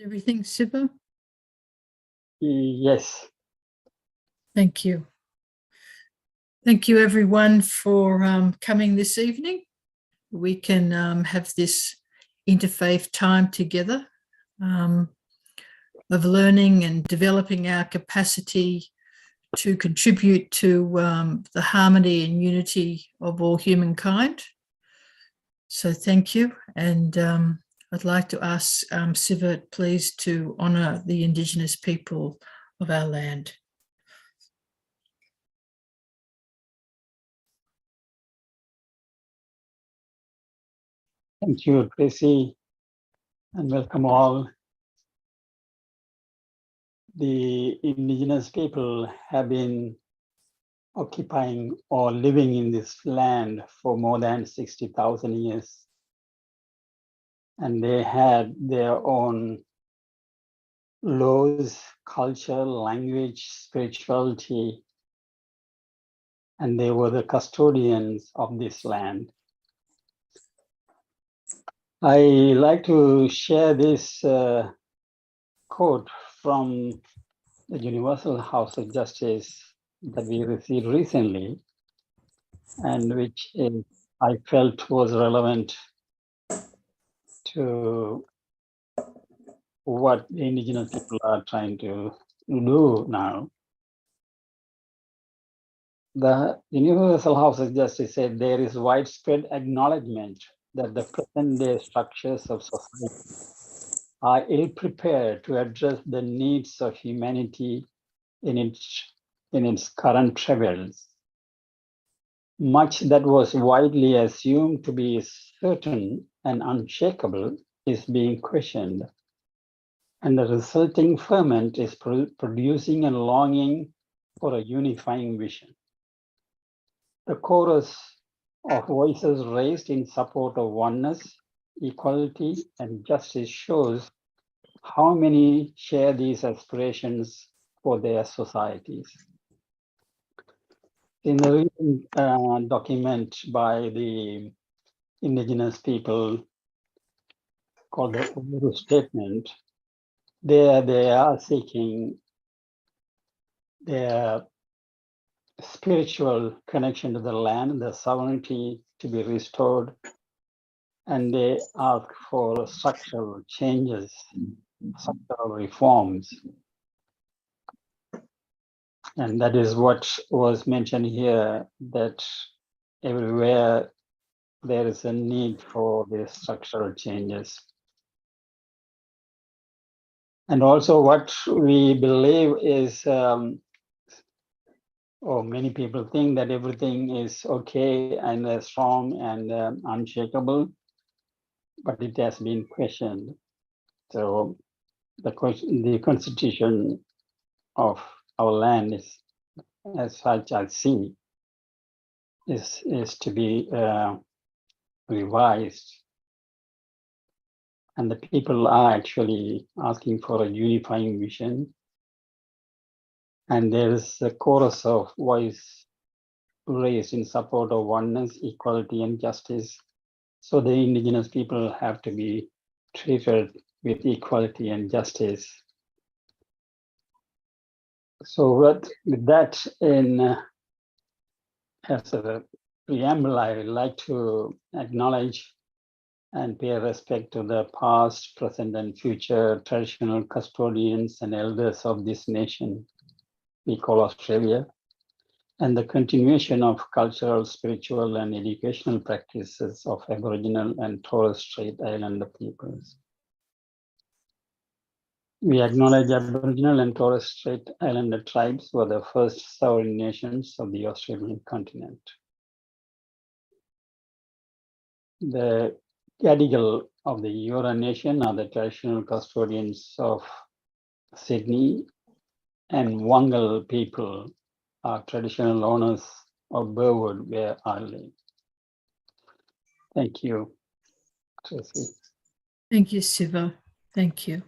Everything, Siva? Yes. Thank you. Thank you, everyone, for coming this evening. We can have this interfaith time together of learning and developing our capacity to contribute to the harmony and unity of all humankind. So thank you. And I'd like to ask Siva, please, to honour the Indigenous people of our land. Thank you, Tracy, and welcome all. The Indigenous people have been occupying or living in this land for more than 60,000 years. And they had their own laws, culture, language, spirituality, and they were the custodians of this land. I like to share this quote from the Universal House of Justice that we received recently, and which I felt was relevant to what the Indigenous people are trying to do now. The Universal House of Justice said there is widespread acknowledgement that the present-day structures of society are ill-prepared to address the needs of humanity in its current travails. Much that was widely assumed to be certain and unshakable is being questioned, and the resulting ferment is producing a longing for a unifying vision. The chorus of voices raised in support of oneness, equality, and justice shows how many share these aspirations for their societies. In the recent document by the Indigenous people called the Uhuru Statement, they are seeking their spiritual connection to the land, the sovereignty to be restored, and they ask for structural changes, structural reforms. And that is what was mentioned here, that everywhere there is a need for these structural changes. And also what we believe is, or many people think that everything is okay and strong and unshakable, but it has been questioned. So the constitution of our land is, as such I see, is to be revised. And the people are actually asking for a unifying vision. And there is a chorus of voice raised in support of oneness, equality, and justice. So the Indigenous people have to be treated with equality and justice. So with that in as a preamble, I would like to acknowledge and pay respect to the past, present, and future traditional custodians and elders of this nation we call Australia, and the continuation of cultural, spiritual, and educational practices of Aboriginal and Torres Strait Islander peoples. We acknowledge Aboriginal and Torres Strait Islander tribes were the first sovereign nations of the Australian continent. The Gadigal of the Eora Nation are the traditional custodians of Sydney, and Wangal people are traditional owners of Burwood, where I live. Thank you, Tracy. Thank you, Siva. Thank you.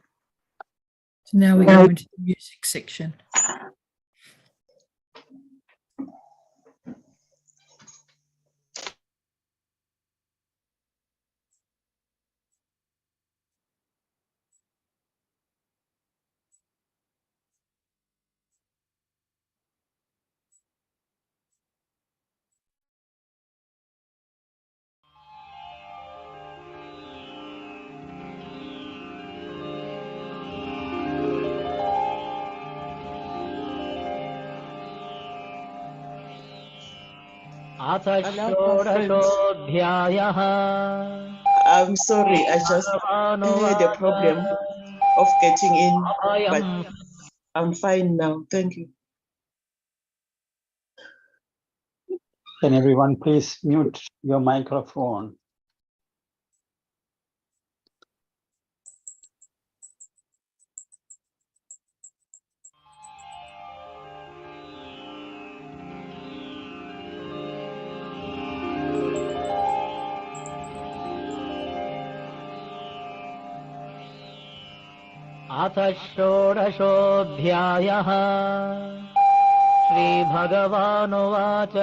So now we go into the music section. अथ Allow our friends. षोडशोऽध्यायः I'm sorry, I just had a भगवानुवाच problem of getting in, but अभयम् I'm fine now. Thank you. Can everyone please mute your microphone? अथ षोडशोऽध्यायः श्रीभगवानुवाच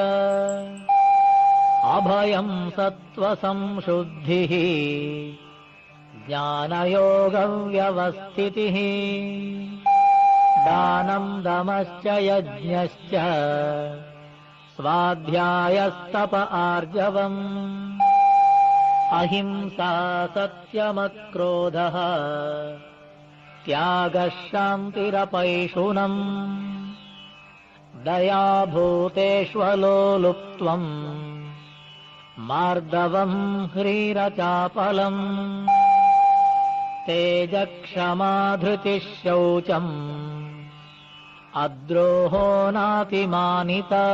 अभयम् सत्त्वसंशुद्धिः ज्ञानयोगव्यवस्थितिः दानम् दमश्च यज्ञश्च स्वाध्यायस्तप आर्जवम् अहिंसा सत्यमक्रोधः त्यागः शान्तिरपैशुनम् दयाभूतेष्वलोलुप्त्वम् मार्दवम् ह्रीरचापलम् तेजक्षमा धृतिः शौचम् अद्रोहो नातिमानिता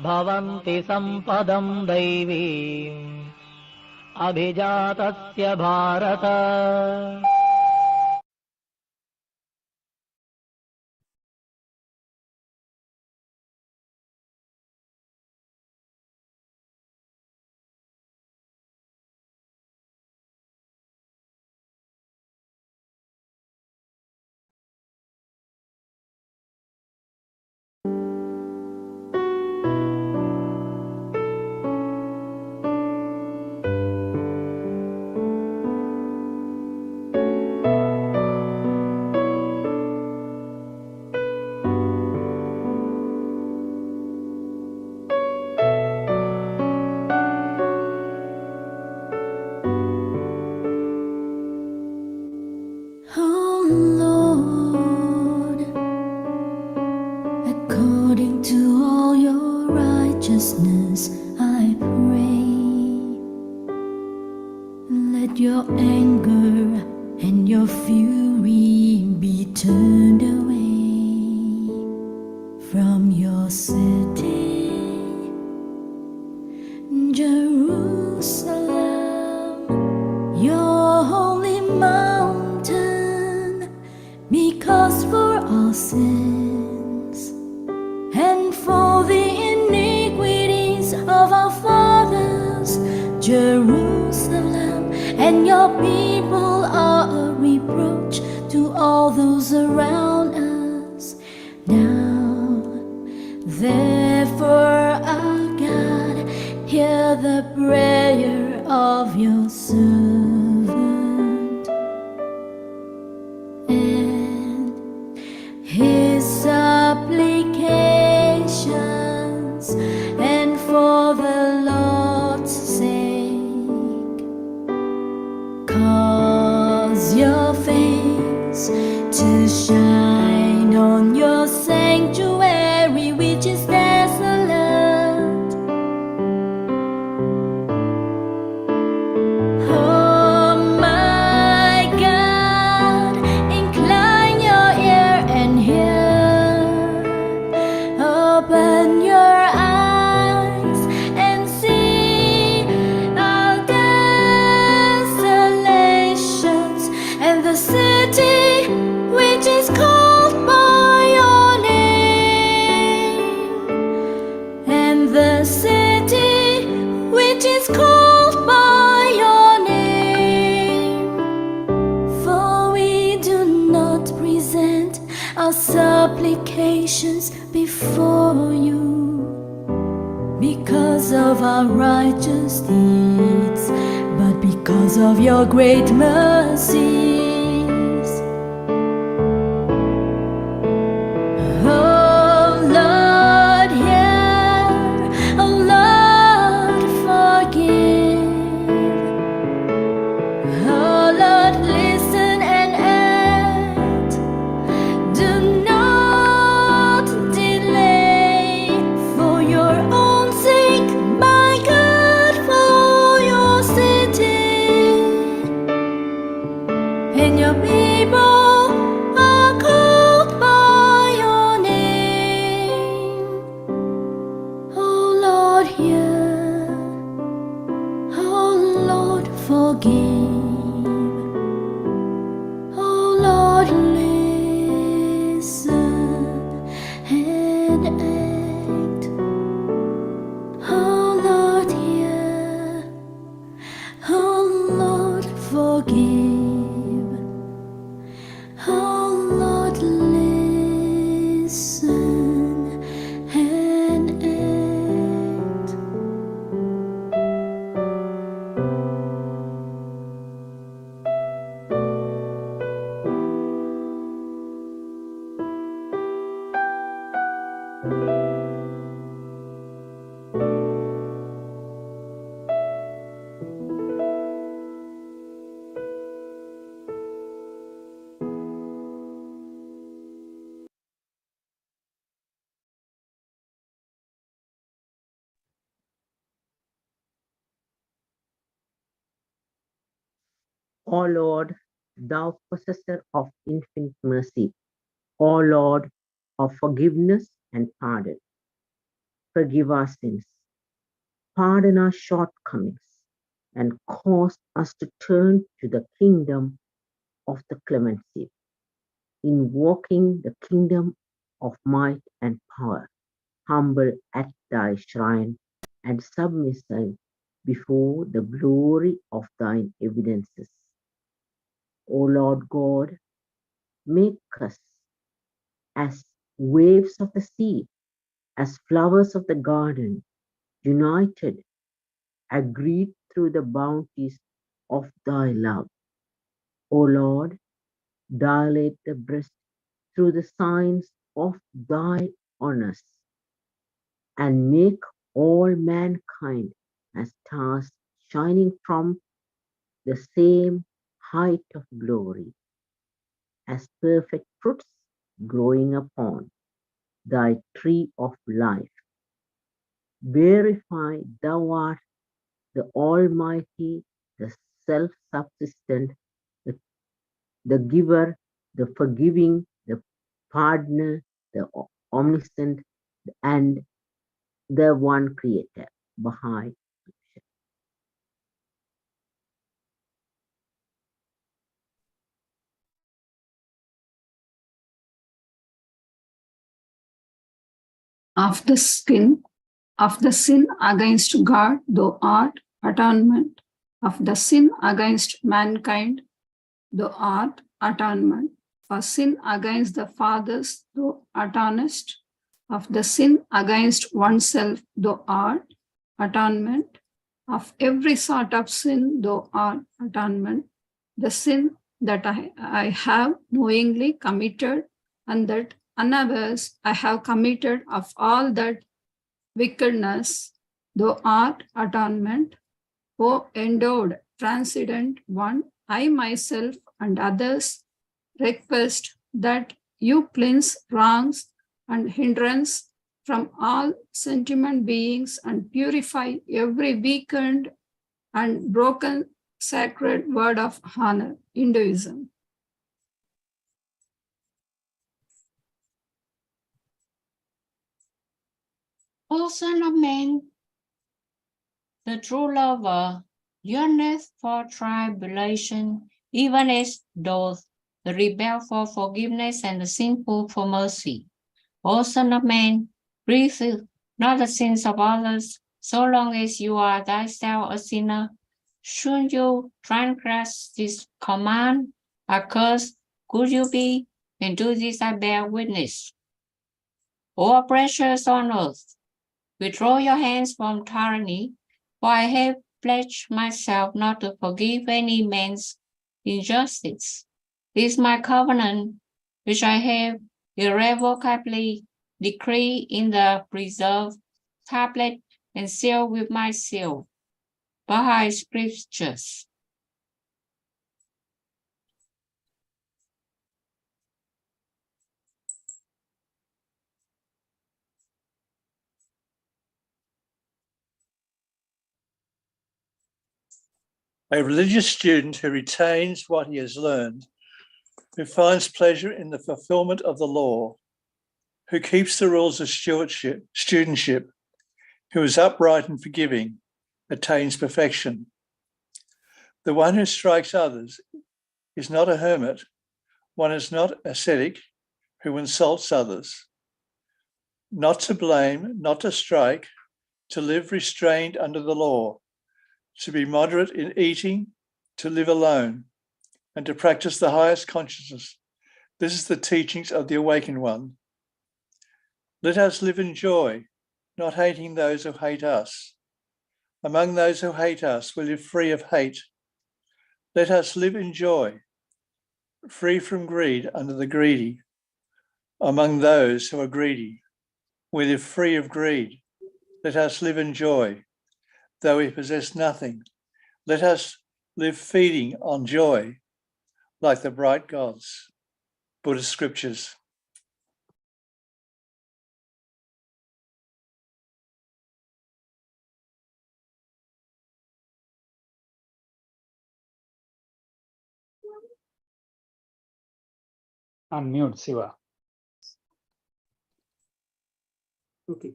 भवन्ति सम्पदम् दैवीम् अभिजातस्य Bharat Oh Lord, according to all your righteousness, I pray. Let your anger and your fury be turned away from your city, Jerusalem, your holy mountain, because for our sins and for the iniquities of our fathers, Jerusalem and your people are a reproach to all those around us. Now, therefore, our God, hear the prayer of your servant and his supplications, and for the Lord's sake, cause your face to shine on your sanctuary, which is desolate. Oh my God, incline your ear and hear. Open your eyes and see our desolations, and the city which is called by your name, and the city which is called by your name. For we do not present our supplications before you because of our righteous deeds, but because of your great mercies. Oh Lord, hear. Oh Lord, forgive. Oh Lord, listen and act. Do not delay, for your own O Lord, thou possessor of infinite mercy, O Lord of forgiveness and pardon, forgive our sins, pardon our shortcomings, and cause us to turn to the kingdom of the clemency, invoking the kingdom of might and power, humble at thy shrine and submissive before the glory of thine evidences. O Lord God, make us as waves of the sea, as flowers of the garden, united, agreed through the bounties of thy love. O Lord, dilate the breast through the signs of thy honors, and make all mankind as stars shining from the same height of glory, as perfect fruits growing upon thy tree of life. Verify thou art the Almighty, the self-subsistent, the giver, the forgiving, the pardoner, the omniscient, and the one creator. Baha'i. Of the sin against God, thou art atonement. Of the sin against mankind, thou art atonement. For sin against the fathers, thou atonest. Of the sin against oneself, thou art atonement. Of every sort of sin, thou art atonement. The sin that I have knowingly committed, and that unawares I have committed of all that wickedness, thou art atonement. O endowed, transcendent one, I myself and others request that you cleanse wrongs and hindrance from all sentient beings and purify every weakened and broken sacred word of honor, Hinduism. O Son of Man, the true lover, yearneth for tribulation, even as doth the rebel for forgiveness and the sinful for mercy. O Son of Man, breathe not the sins of others, so long as you are thyself a sinner. Should you transgress this command, accursed could you be, and to this I bear witness. O precious on earth, withdraw your hands from tyranny, for I have pledged myself not to forgive any man's injustice. This is my covenant, which I have irrevocably decreed in the preserved tablet and sealed with my seal. Baha'i Scriptures. A religious student who retains what he has learned, who finds pleasure in the fulfillment of the law, who keeps the rules of studentship, who is upright and forgiving, attains perfection. The one who strikes others is not a hermit. One is not ascetic who insults others. Not to blame, not to strike, to live restrained under the law, to be moderate in eating, to live alone, and to practice the highest consciousness. This is the teachings of the awakened one. Let us live in joy, not hating those who hate us. Among those who hate us, we live free of hate. Let us live in joy, free from greed under the greedy, among those who are greedy. We live free of greed. Let us live in joy. Though we possess nothing, let us live feeding on joy like the bright gods. Buddhist scriptures. Unmute, Siva. Okay.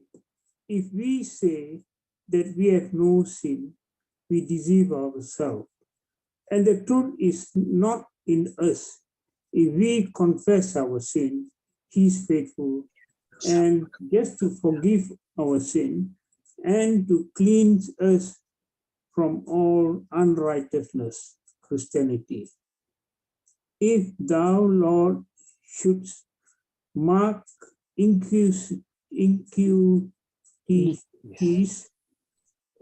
If we say that we have no sin, we deceive ourselves, and the truth is not in us. If we confess our sin, he is faithful and just to forgive our sin and to cleanse us from all unrighteousness, Christianity. If thou, Lord, shouldst mark iniquities,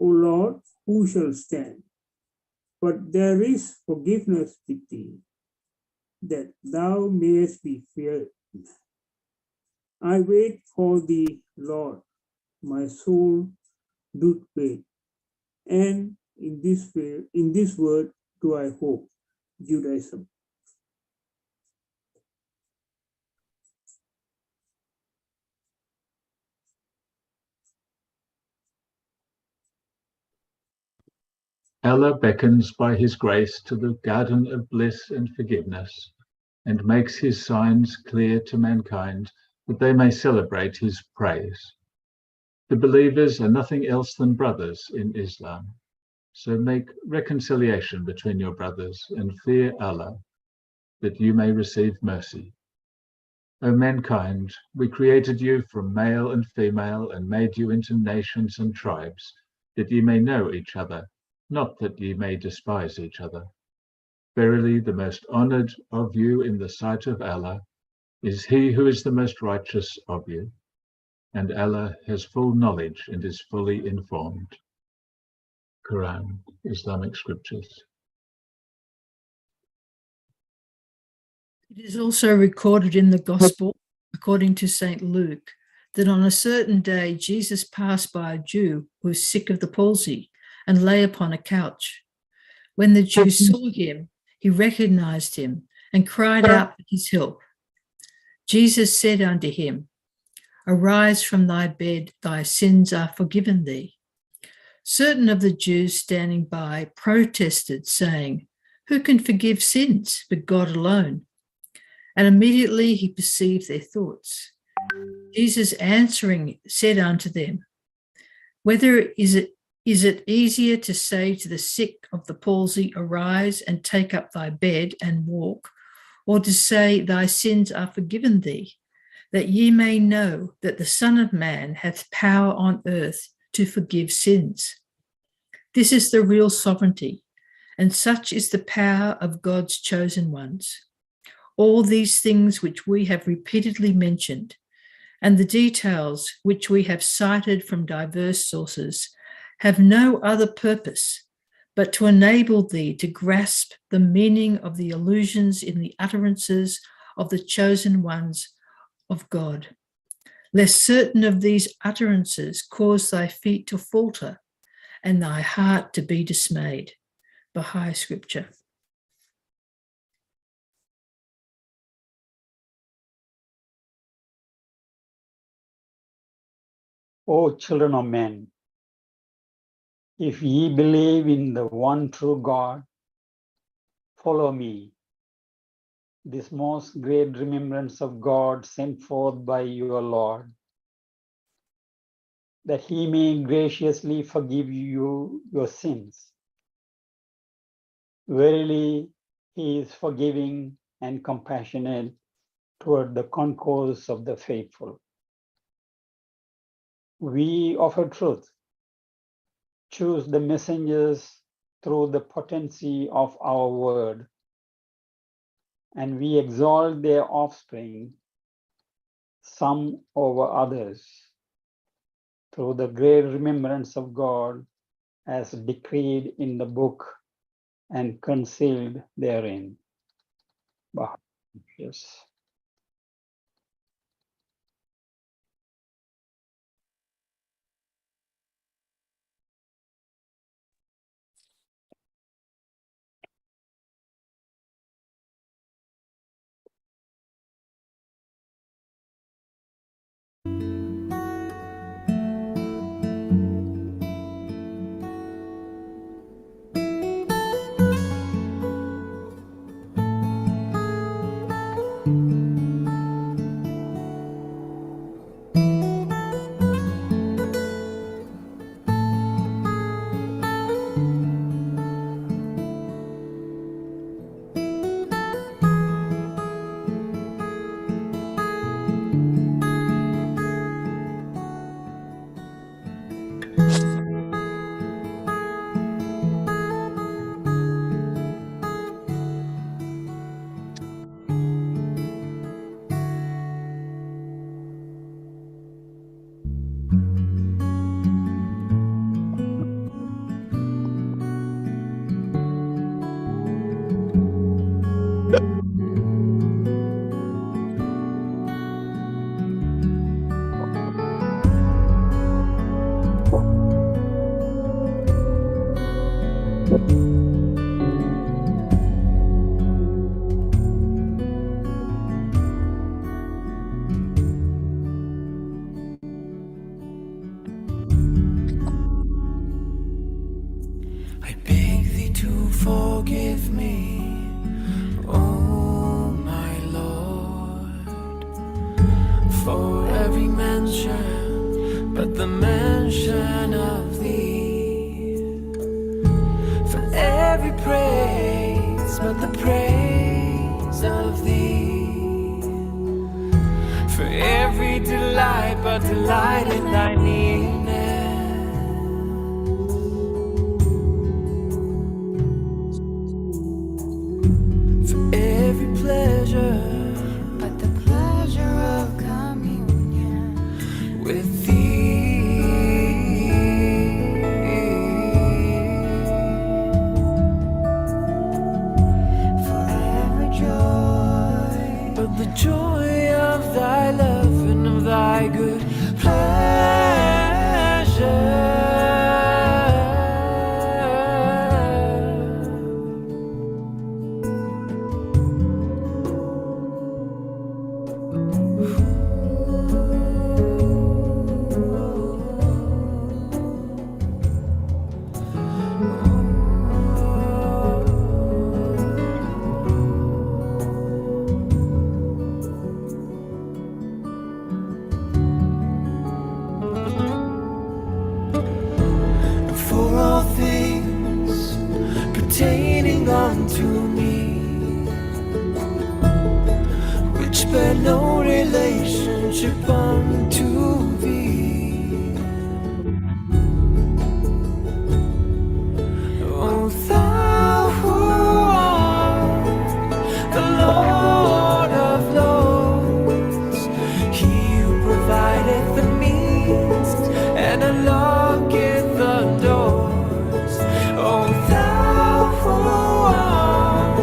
O Lord, who shall stand? But there is forgiveness with thee, that thou mayest be feared. I wait for thee, Lord, my soul doth wait, and in this word do I hope. Judaism. Allah beckons by his grace to the garden of bliss and forgiveness, and makes his signs clear to mankind that they may celebrate his praise. The believers are nothing else than brothers in Islam, so make reconciliation between your brothers and fear Allah, that you may receive mercy. O mankind, we created you from male and female and made you into nations and tribes, that ye may know each other, not that ye may despise each other. Verily, the most honored of you in the sight of Allah is he who is the most righteous of you, and Allah has full knowledge and is fully informed. Quran, Islamic scriptures. It is also recorded in the Gospel, according to St. Luke, that on a certain day Jesus passed by a Jew who was sick of the palsy and lay upon a couch. When the Jew saw him, he recognized him and cried out for his help. Jesus said unto him, Arise from thy bed, thy sins are forgiven thee. Certain of the Jews standing by protested, saying, Who can forgive sins but God alone? And immediately he perceived their thoughts. Jesus answering said unto them, Whether is it easier to say to the sick of the palsy, Arise and take up thy bed and walk, or to say, Thy sins are forgiven thee, that ye may know that the Son of Man hath power on earth to forgive sins? This is the real sovereignty, and such is the power of God's chosen ones. All these things which we have repeatedly mentioned, and the details which we have cited from diverse sources, have no other purpose but to enable thee to grasp the meaning of the allusions in the utterances of the chosen ones of God, lest certain of these utterances cause thy feet to falter and thy heart to be dismayed. Baha'i scripture. O children of men, if ye believe in the one true God, follow me, this most great remembrance of God sent forth by your Lord, that he may graciously forgive you your sins. Verily, he is forgiving and compassionate toward the concourse of the faithful. We offer truth, choose the messengers through the potency of our word, and we exalt their offspring, some over others, through the great remembrance of God as decreed in the book and concealed therein. Yes. for every mention, but the mention of thee. For every praise, but the praise of thee. For every delight, but delight in thy nearness. For every pleasure, but the pleasure of communion with thee. For every joy, but the joy of thy love and of thy good pleasure. For all things pertaining unto me, which bear no relationship unto thee, O thou who art the Lord of Lords, he who provideth the means and unlocketh the doors. O thou who art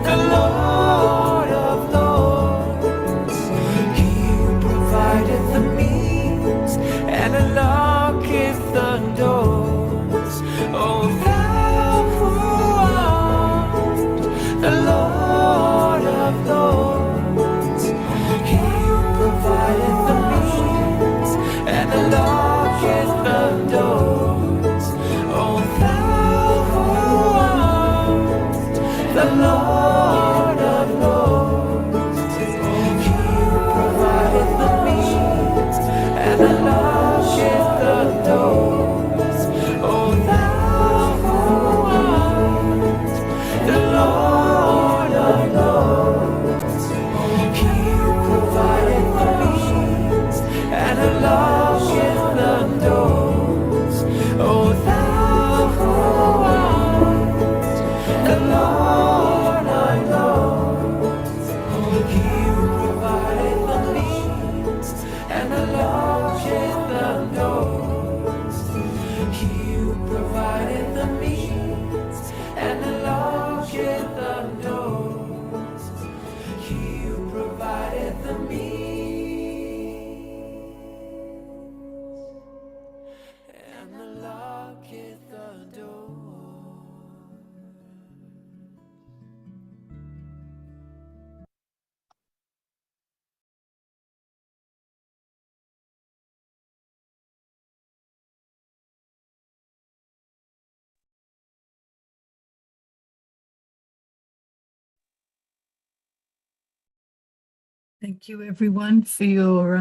the Lord of Lords, he who provideth the means and unlocketh the doors. O thou who art the Lord of Lords, he who provideth the means and unlocketh the doors. O thou who art the Lord of Lords, he who provideth the means and unlocketh the doors. O thou who art the Lord of Lords, he who provideth the means and unlocketh the doors. O thou who art the Lord of Lords, he who provideth the means and unlocketh the doors. He who provideth the means and unlocketh the doors. He who provideth the means and unlocketh the doors. Thank you, everyone, for your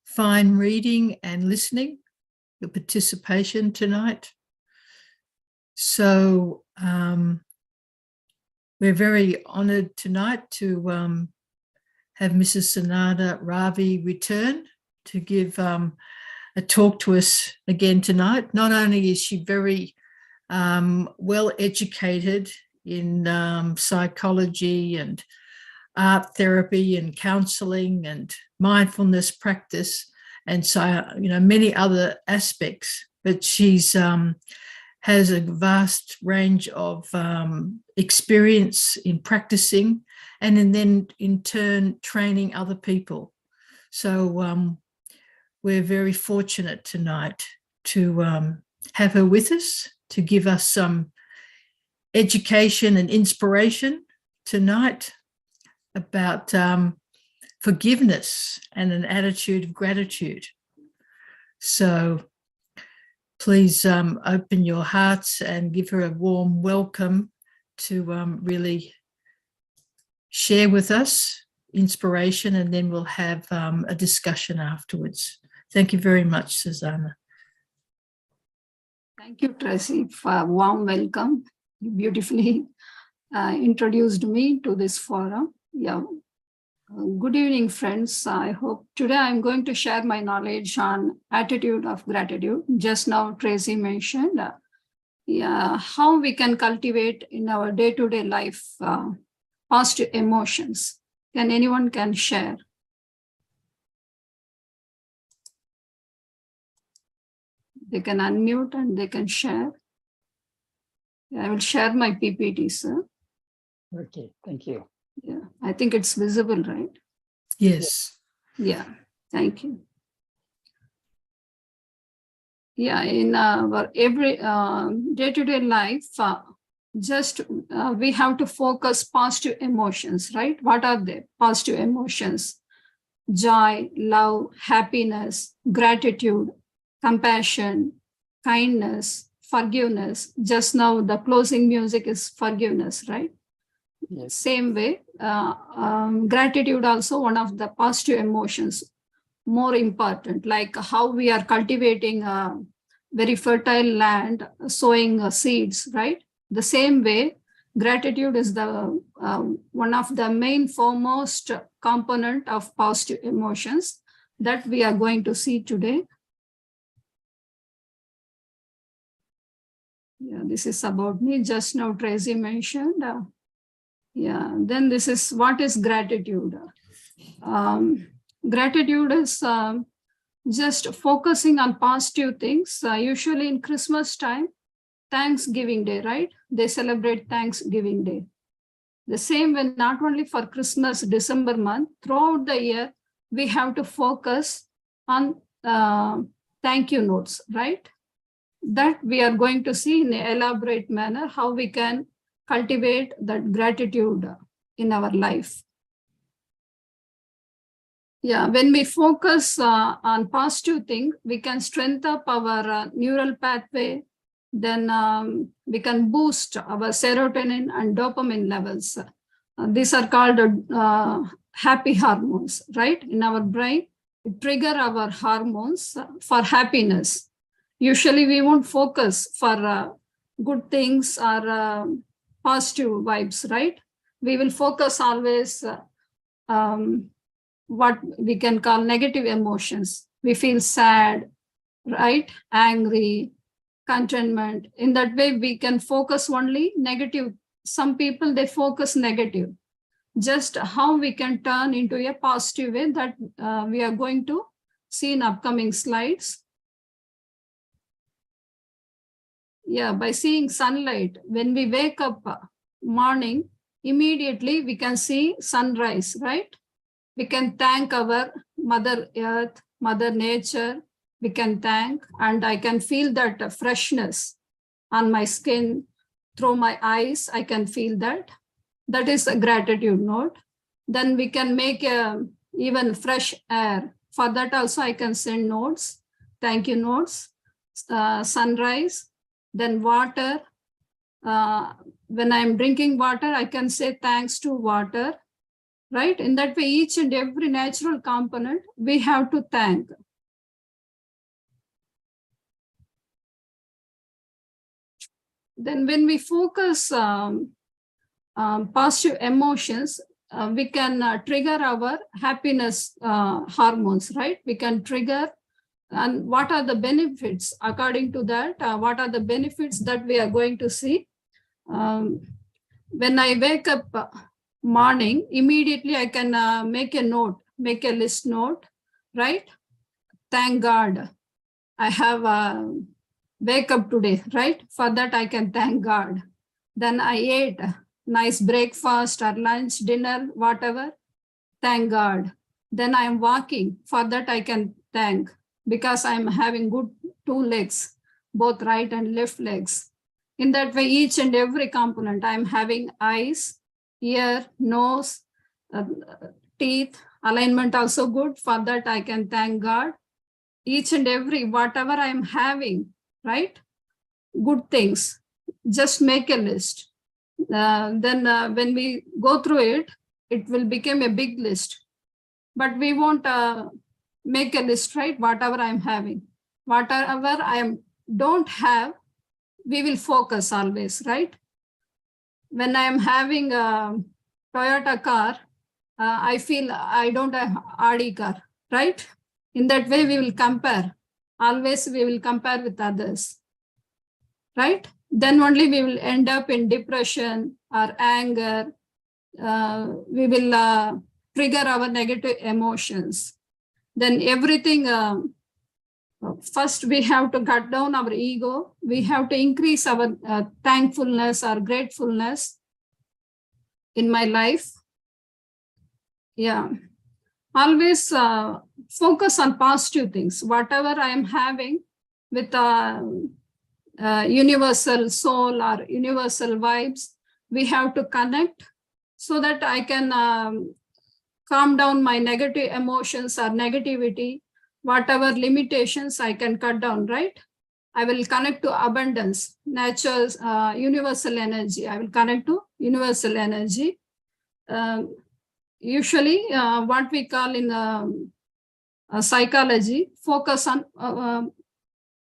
fine reading and listening, your participation tonight. So we're very honoured tonight to have Mrs. Sanada Ravi return to give a talk to us again tonight. Not only is she very well educated in psychology and art therapy and counselling and mindfulness practice, and so many other aspects, but she's has a vast range of experience in practicing and then in turn training other people. So we're very fortunate tonight to have her with us to give us some education and inspiration tonight about forgiveness and an attitude of gratitude. So please open your hearts and give her a warm welcome to really share with us inspiration, and then we'll have a discussion afterwards. Thank you very much, Susanna. Thank you, Tracy, for a warm welcome. You beautifully introduced me to this forum. Yeah. Good evening, friends. I hope today I'm going to share my knowledge on attitude of gratitude. Just now, Tracy mentioned how we can cultivate in our day-to-day life positive emotions. Can anyone can share? They can unmute and they can share. I will share my PPT, sir. Okay, thank you. Yeah, I think it's visible, right? Yes. Yeah, thank you. Yeah, in our every day-to-day life, we have to focus positive emotions, right? What are they? Positive emotions: joy, love, happiness, gratitude, compassion, kindness, forgiveness. Just now, the closing music is forgiveness, right? Yes. Same way, gratitude also one of the positive emotions, more important, like how we are cultivating a very fertile land, sowing seeds, right? The same way, gratitude is the one of the main foremost component of positive emotions that we are going to see today. Yeah, this is about me. Just now Tracy mentioned. Then this is what is gratitude. Gratitude is just focusing on positive things. Usually in Christmas time, Thanksgiving Day, right? They celebrate Thanksgiving Day. The same way, not only for Christmas, December month, throughout the year, we have to focus on thank you notes, right? That we are going to see in an elaborate manner how we can cultivate that gratitude in our life. Yeah, when we focus on positive things, we can strengthen up our neural pathway. Then we can boost our serotonin and dopamine levels. These are called happy hormones, right? In our brain, it trigger our hormones for happiness. Usually we won't focus for good things or positive vibes, right? We will focus always what we can call negative emotions. We feel sad, right? Angry, contentment. In that way, we can focus only negative. Some people, they focus negative. Just how we can turn into a positive way that we are going to see in upcoming slides. Yeah, by seeing sunlight, when we wake up morning, immediately we can see sunrise, right? We can thank our Mother Earth, Mother Nature, we can thank, and I can feel that freshness on my skin, through my eyes, I can feel that. That is a gratitude note. Then we can make even fresh air. For that also I can send notes, thank you notes, sunrise, then water. When I'm drinking water, I can say thanks to water, right? In that way, each and every natural component, we have to thank. Then when we focus positive emotions, we can trigger our happiness hormones, right? We can trigger, and what are the benefits? According to that, what are the benefits that we are going to see? When I wake up morning, immediately I can make a note, make a list note, right? Thank God I have wake up today, right? For that I can thank God. Then I ate nice breakfast or lunch, dinner, whatever. Thank God. Then I am walking. For that I can thank, because I'm having good 2 legs, both right and left legs. In that way, each and every component, I'm having eyes, ear, nose, teeth, alignment also good. For that I can thank God. Each and every, whatever I'm having, right? Good things, just make a list. Then when we go through it, it will become a big list. But we won't make a list, right? Whatever I'm having, whatever don't have, we will focus always, right? When I'm having a Toyota car, I feel I don't have Audi car, right? In that way, we will compare. Always we will compare with others, right? Then only we will end up in depression or anger. We will trigger our negative emotions. Then everything, first we have to cut down our ego. We have to increase our thankfulness or gratefulness in my life. Yeah. Always focus on positive things. Whatever I am having with universal soul or universal vibes, we have to connect so that I can calm down my negative emotions or negativity. Whatever limitations I can cut down, right? I will connect to abundance, nature's universal energy. I will connect to universal energy. Usually what we call in psychology, focus on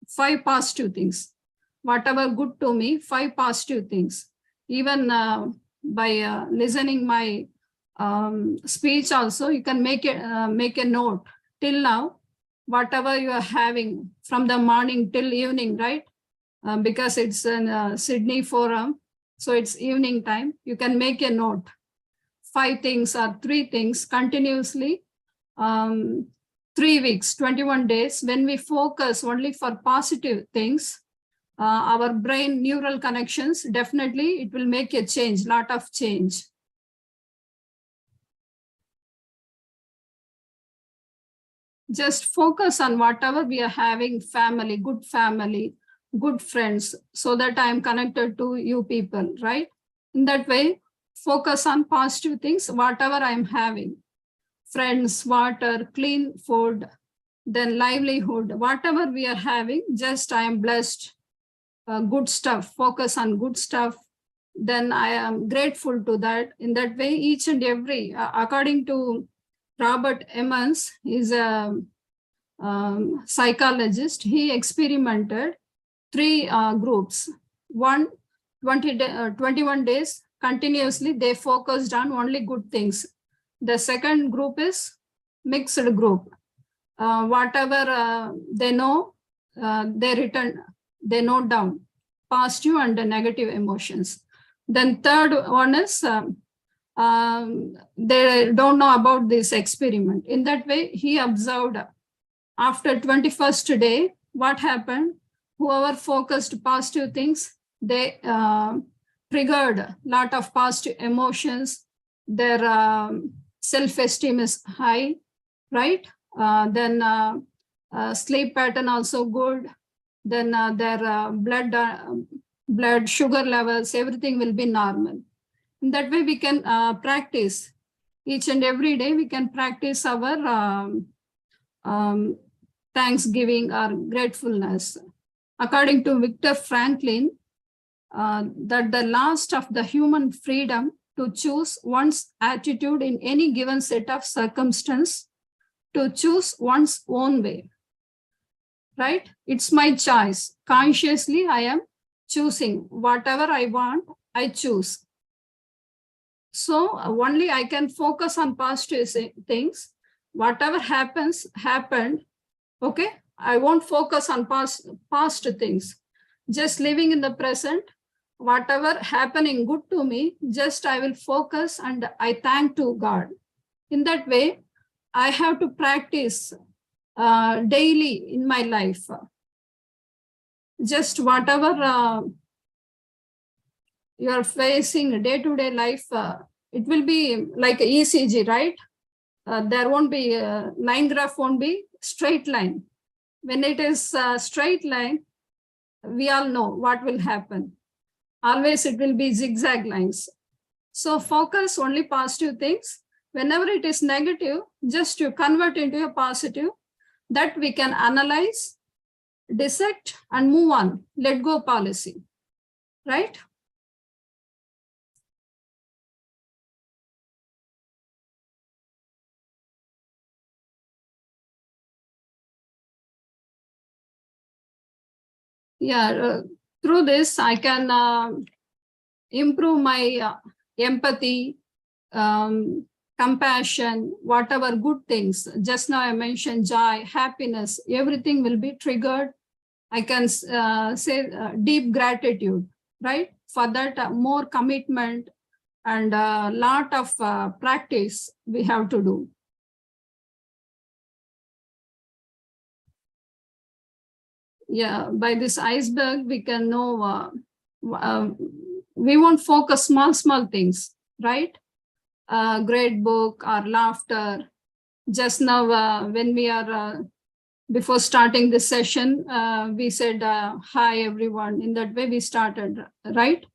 5 positive things. Whatever good to me, 5 positive things. Even by listening my speech also, you can make a note. Till now, whatever you are having from the morning till evening, right? Because it's in Sydney forum, so it's evening time. You can make a note. 5 things or 3 things continuously, 3 weeks, 21 days. When we focus only for positive things, our brain neural connections, definitely it will make a change, lot of change. Just focus on whatever we are having, family, good friends, so that I am connected to you people, right? In that way, focus on positive things, whatever I am having. Friends, water, clean food, then livelihood, whatever we are having, just I am blessed, good stuff, focus on good stuff. Then I am grateful to that. In that way, each and every, according to Robert Emmons, is a psychologist. He experimented 3 groups. 21 days continuously, they focused on only good things. The second group is mixed group. Whatever they know, they note down positive and negative emotions. Then third one is they don't know about this experiment. In that way, he observed after 21st day, what happened? Whoever focused positive things, they triggered a lot of positive emotions. Their self-esteem is high, right? Then sleep pattern also good. Then their blood sugar levels, everything will be normal. In that way, we can practice each and every day. We can practice our thanksgiving or gratefulness. According to Viktor Franklin, that the last of the human freedom to choose one's attitude in any given set of circumstance, to choose one's own way, right? It's my choice. Consciously, I am choosing whatever I want, I choose. So only I can focus on positive things. Whatever happened, okay? I won't focus on past things. Just living in the present, whatever happening good to me, just I will focus and I thank to God. In that way, I have to practice daily in my life. Just whatever you are facing day-to-day life, it will be like ECG, right? There won't be, line graph won't be straight line. When it is a straight line, we all know what will happen. Always it will be zigzag lines. So focus only positive things. Whenever it is negative, just you convert into a positive, that we can analyze, dissect, and move on. Let go policy, right? through this, I can improve my empathy, compassion, whatever good things. Just now I mentioned joy, happiness, everything will be triggered. I can say deep gratitude, right? For that, more commitment and a lot of practice we have to do. Yeah, by this iceberg, we can know, we won't focus small things, right? Great book or laughter. Just now, when we are, before starting this session, we said, hi, everyone. In that way, we started, right?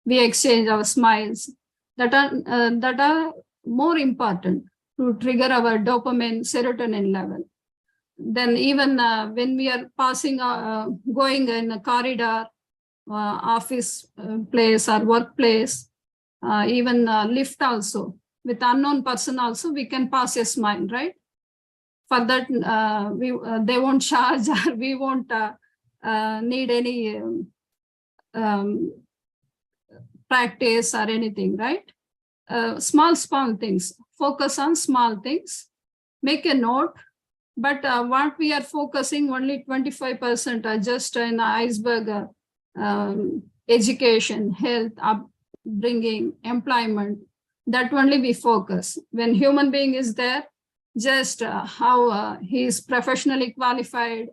We exchange our smiles that are more important to trigger our dopamine, serotonin level. Then even when we are passing, going in a corridor, office place or workplace, even lift also, with unknown person also, we can pass a smile, right? For that, they won't charge or we won't need any practice or anything, right? Small things. Focus on small things. Make a note. But what we are focusing, only 25% just in iceberg, education, health, upbringing, employment, that only we focus. When human being is there, just how he is professionally qualified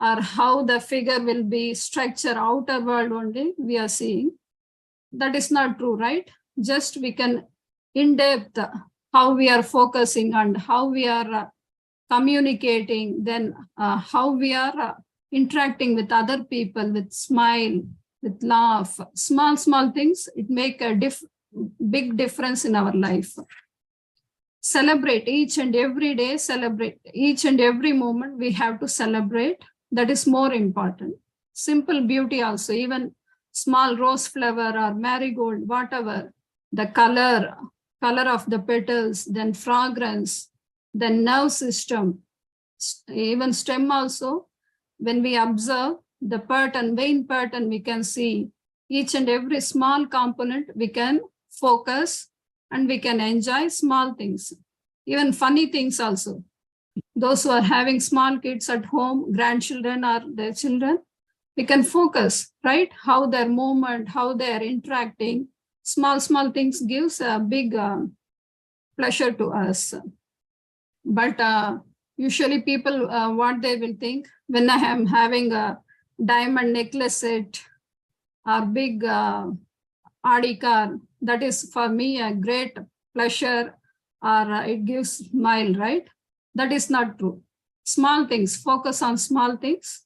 or how the figure will be structured, outer world only we are seeing. That is not true, right? Just we can in depth how we are focusing and how we are communicating, then how we are interacting with other people, with smile, with laugh, small things, it make a big difference in our life. Celebrate each and every day, celebrate each and every moment we have to celebrate. That is more important. Simple beauty also, even small rose flower or marigold, whatever, the color of the petals, then fragrance, the nerve system, even stem also. When we observe the pattern, vein pattern, we can see each and every small component, we can focus and we can enjoy small things, even funny things also. Those who are having small kids at home, grandchildren or their children, we can focus, right? How their movement, how they are interacting, small things gives a big pleasure to us. But usually people, what they will think, when I am having a diamond necklace set or big Audi car, that is for me a great pleasure, or it gives smile, right? That is not true. Small things, focus on small things.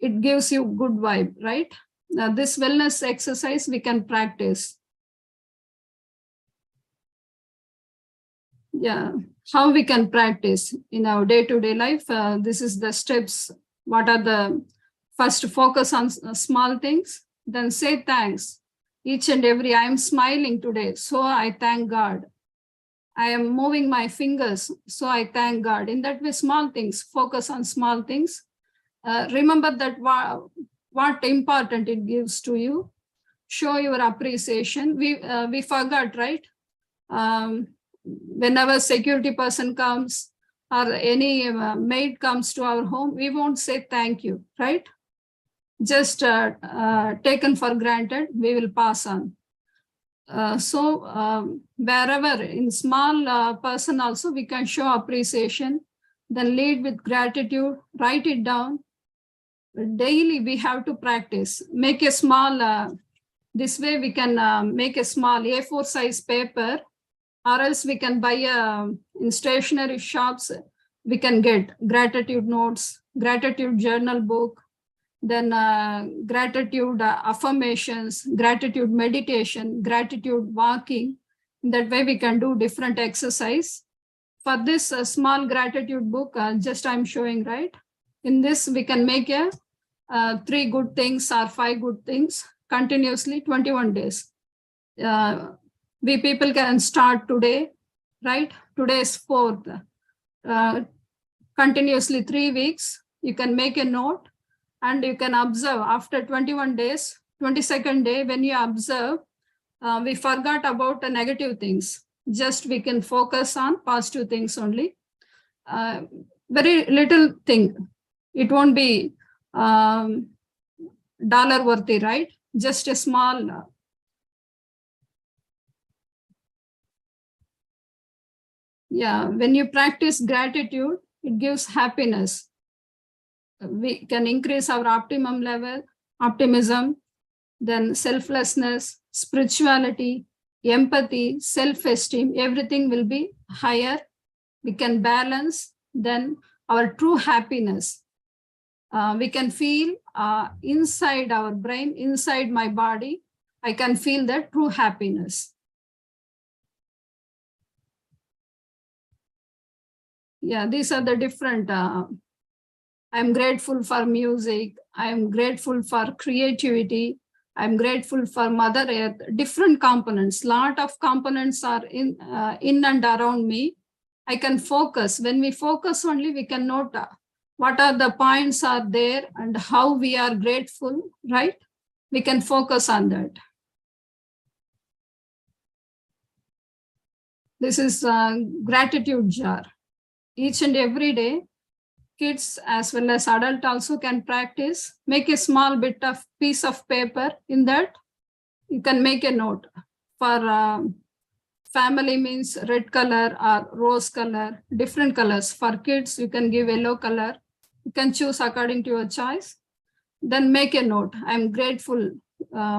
It gives you good vibe, right? This wellness exercise we can practice. Yeah, how we can practice in our day-to-day life. This is the steps. What are the first? Focus on small things, then say thanks. Each and every, I am smiling today, so I thank God. I am moving my fingers, so I thank God. In that way, small things, focus on small things. Remember that what important it gives to you. Show your appreciation. We forgot, right? Whenever security person comes or any maid comes to our home, we won't say thank you, right? Just taken for granted, we will pass on. So wherever in small person also, we can show appreciation, then lead with gratitude, write it down. Daily we have to practice. Make a small, this way we can make a small A4 size paper, or else we can buy in stationery shops, we can get gratitude notes, gratitude journal book, then gratitude affirmations, gratitude meditation, gratitude walking. In that way we can do different exercise. For this small gratitude book, just I'm showing, right? In this we can make a 3 good things or 5 good things continuously 21 days. We people can start today, right? Today is 4th. Continuously 3 weeks. You can make a note And you can observe after 21 days, 22nd day, when you observe, we forgot about the negative things. Just we can focus on positive things only. Very little thing. It won't be dollar worthy, right? Just a small. When you practice gratitude, it gives happiness. We can increase our optimism, then selflessness, spirituality, empathy, self-esteem, everything will be higher. We can balance then our true happiness. We can feel inside our brain, inside my body, I can feel that true happiness. These are the different, I'm grateful for music, I'm grateful for creativity, I'm grateful for Mother Earth, different components, lot of components are in and around me. I can focus. When we focus only, we can note what are the points are there and how we are grateful, right? We can focus on that. This is a gratitude jar. Each and every day, kids as well as adult also can practice. Make a small bit of piece of paper. In that, you can make a note. For family means red color or rose color, different colors. For kids, you can give yellow color. You can choose according to your choice. Then make a note. I'm grateful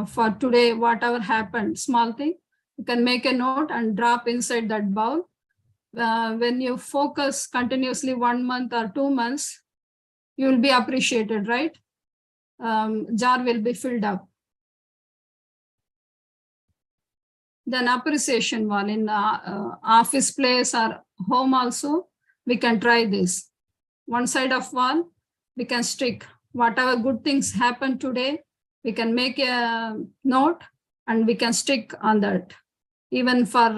for today, whatever happened, small thing. You can make a note and drop inside that bowl. When you focus continuously 1 month or 2 months, you will be appreciated, right? Jar will be filled up. Then appreciation wall in office place or home also, we can try this. One side of wall, we can stick whatever good things happen today, we can make a note and we can stick on that. Even for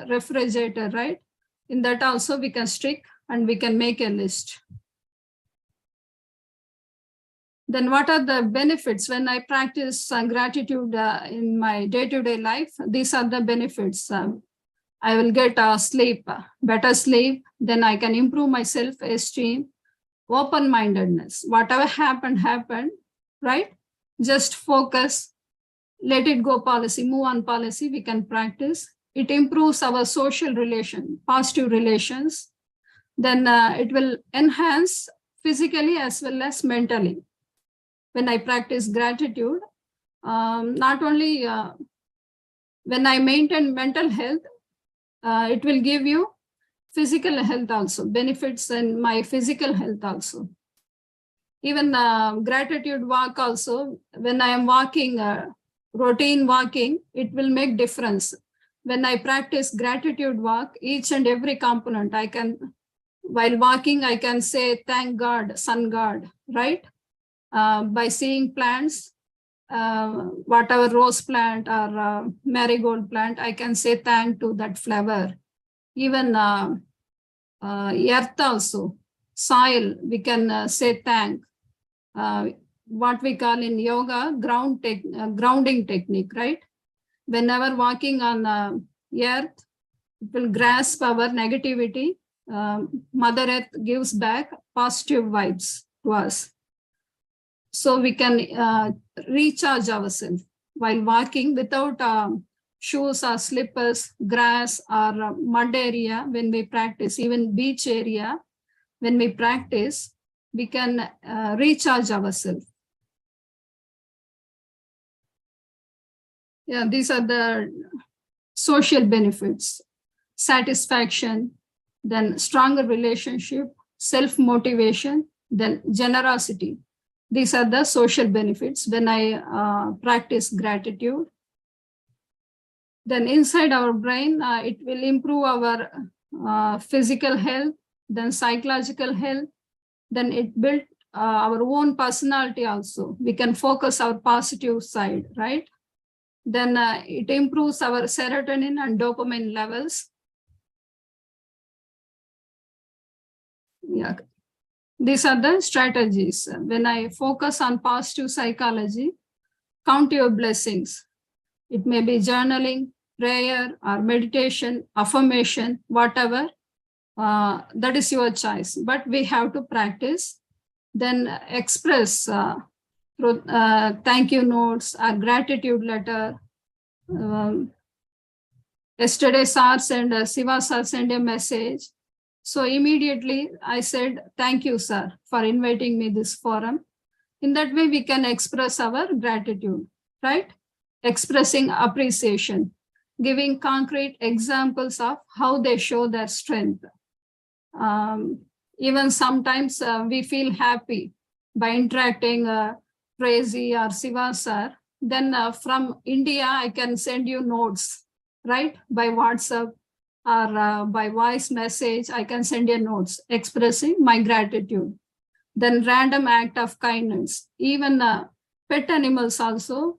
refrigerator, right? In that also we can stick and we can make a list. Then what are the benefits when I practice gratitude in my day-to-day life? These are the benefits. I will get sleep, better sleep. Then I can improve my self-esteem, open-mindedness. Whatever happened, right? Just focus, let it go policy, move on policy, we can practice. It improves our social relation, positive relations. Then it will enhance physically as well as mentally. When I practice gratitude, not only when I maintain mental health, it will give you physical health also, benefits in my physical health also. Even gratitude walk also, when I am walking, routine walking, it will make difference. When I practice gratitude walk, each and every component, I can, while walking, I can say, thank God, sun God, right? By seeing plants, whatever rose plant or marigold plant, I can say thank to that flower. Even earth also, soil, we can say thank. What we call in yoga, grounding technique, right? Whenever walking on earth, it will grasp our negativity. Mother Earth gives back positive vibes to us. So we can recharge ourselves while walking without shoes or slippers, grass or mud area. When we practice, even beach area, when we practice, we can recharge ourselves. Yeah, these are the social benefits, satisfaction, then stronger relationship, self-motivation, then generosity. These are the social benefits when I practice gratitude. Then inside our brain, it will improve our physical health, then psychological health, then it built our own personality also. We can focus our positive side, right? Then it improves our serotonin and dopamine levels. Yeah. These are the strategies. When I focus on positive psychology, count your blessings. It may be journaling, prayer, or meditation, affirmation, whatever. That is your choice. But we have to practice. Then express through thank you notes or gratitude letter. Yesterday, Siva sir sent a message. So immediately I said, thank you, sir, for inviting me this forum. In that way, we can express our gratitude, right? Expressing appreciation, giving concrete examples of how they show their strength. Even sometimes we feel happy by interacting Crazy or Siva sir. Then from India, I can send you notes, right? By WhatsApp or by voice message, I can send you notes expressing my gratitude. Then random act of kindness, even pet animals also,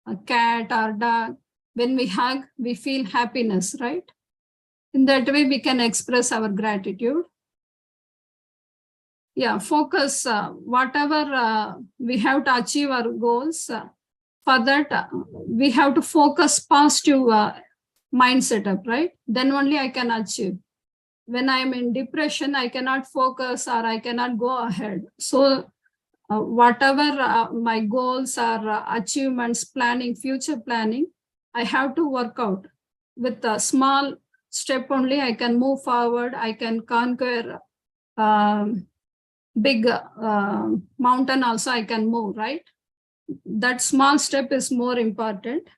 a cat or dog, when we hug, we feel happiness, right? In that way, we can express our gratitude. Yeah, focus, whatever we have to achieve our goals. For that, we have to focus positive mindset up, right? Then only I can achieve. When I'm in depression, I cannot focus or I cannot go ahead. So whatever my goals or achievements, planning, future planning, I have to work out. With a small step only, I can move forward. I can conquer big mountain also I can move, right? That small step is more important.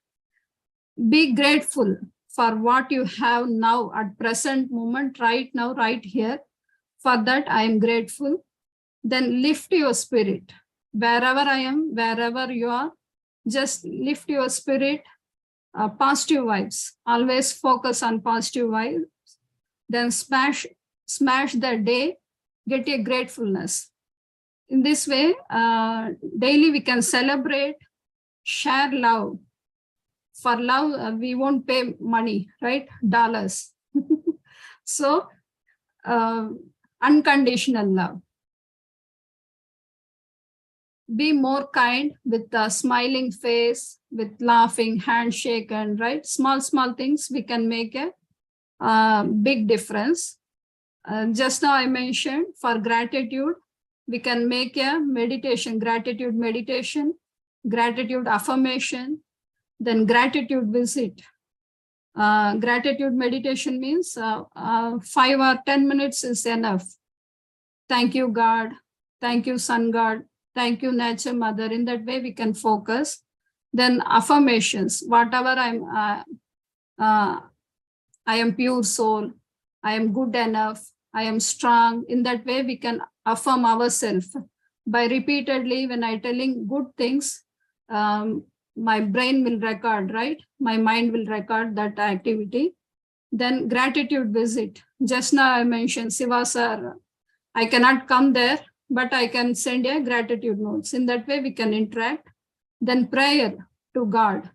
Be grateful for what you have now at present moment, right now, right here. For that, I am grateful. Then lift your spirit. Wherever I am, wherever you are, just lift your spirit, positive vibes. Always focus on positive vibes. Then smash the day, get a gratefulness. In this way, daily we can celebrate, share love. For love, we won't pay money, right? Dollars. So, unconditional love. Be more kind with a smiling face, with laughing, handshake, and right? Small things, we can make a big difference. Just now I mentioned for gratitude, we can make a meditation, gratitude meditation, gratitude affirmation, then gratitude visit. Gratitude meditation means 5 or 10 minutes is enough. Thank you, God. Thank you, Sun God. Thank you, Nature Mother. In that way, we can focus. Then affirmations, whatever I am pure soul. I am good enough. I am strong. In that way, we can affirm ourselves. By repeatedly, when I telling good things, my brain will record, right? My mind will record that activity. Then gratitude visit. Just now I mentioned Siva sir. I cannot come there, but I can send a gratitude notes. In that way, we can interact. Then prayer to God.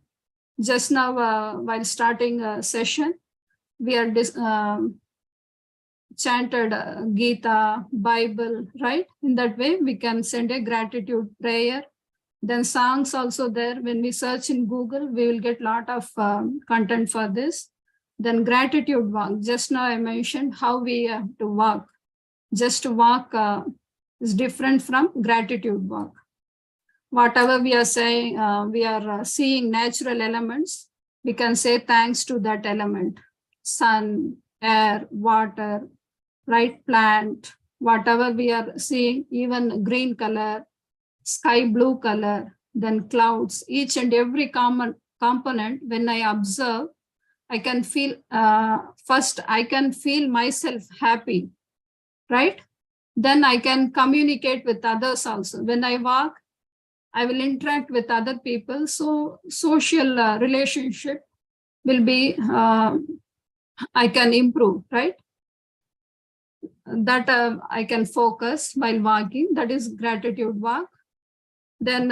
Just now, while starting a session, we are chanted Gita, Bible, right? In that way, we can send a gratitude prayer. Then songs also there. When we search in Google, we will get a lot of content for this. Then gratitude walk. Just now I mentioned how we have to walk. Just to walk is different from gratitude walk. Whatever we are saying, we are seeing natural elements, we can say thanks to that element. Sun, air, water, right, plant, whatever we are seeing, even green color, sky blue color, then clouds, each and every common component, when I observe, I can feel, first I can feel myself happy, right? Then I can communicate with others also. When I walk, I will interact with other people. So social relationship will be, I can improve, right? That I can focus while walking. That is gratitude walk. Then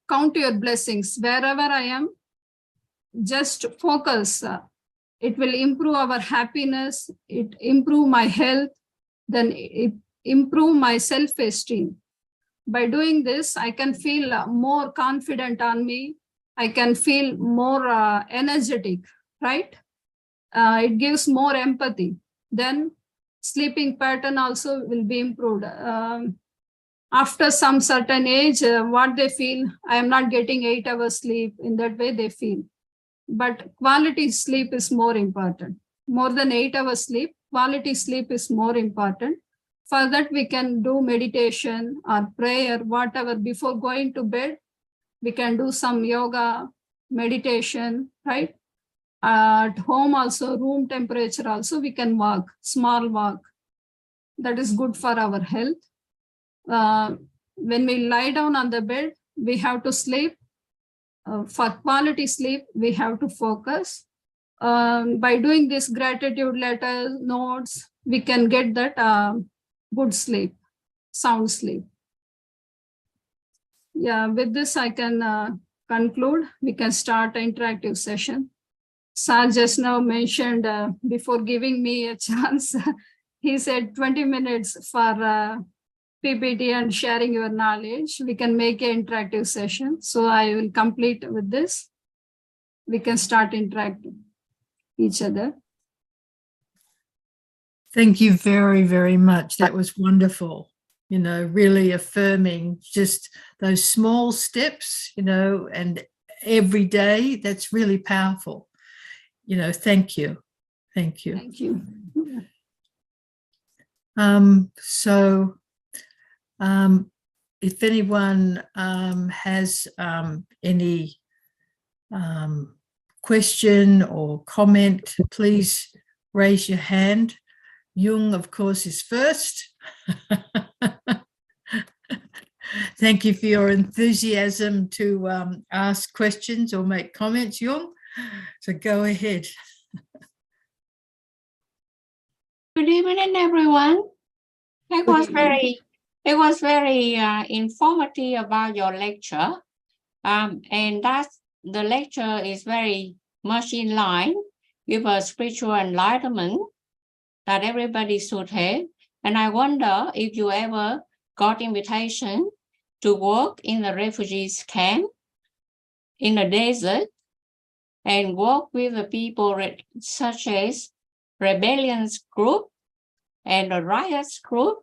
count your blessings. Wherever I am, just focus. It will improve our happiness. It improve my health. then improve my self-esteem. By doing this, I can feel more confident on me. I can feel more energetic, right? It gives more empathy. Then sleeping pattern also will be improved. After some certain age, what they feel, I am not getting 8 hours sleep. In that way they feel. But quality sleep is more important. More than 8 hours sleep, quality sleep is more important. For that, we can do meditation or prayer, whatever. Before going to bed, we can do some yoga, meditation, right? At home also, room temperature also, we can walk, small walk. That is good for our health. When we lie down on the bed, we have to sleep. For quality sleep, we have to focus. By doing this gratitude letter, notes, we can get that good sleep, sound sleep. Yeah, with this I can conclude. We can start an interactive session. Sir just now mentioned, before giving me a chance, he said 20 minutes for PPT and sharing your knowledge. We can make an interactive session. So I will complete with this. We can start interacting each other. Thank you very, very much. That was wonderful. You know, really affirming just those small steps, you know, and every day. That's really powerful. You know, thank you. Thank you. Thank you. If anyone has any question or comment, please raise your hand. Jung, of course, is first. Thank you for your enthusiasm to ask questions or make comments, Jung. So go ahead. Good evening, everyone. It was very informative about your lecture, and the lecture is very much in line with a spiritual enlightenment that everybody should have. And I wonder if you ever got invitation to work in the refugees camp in the desert and work with the people such as rebellions group and the riots group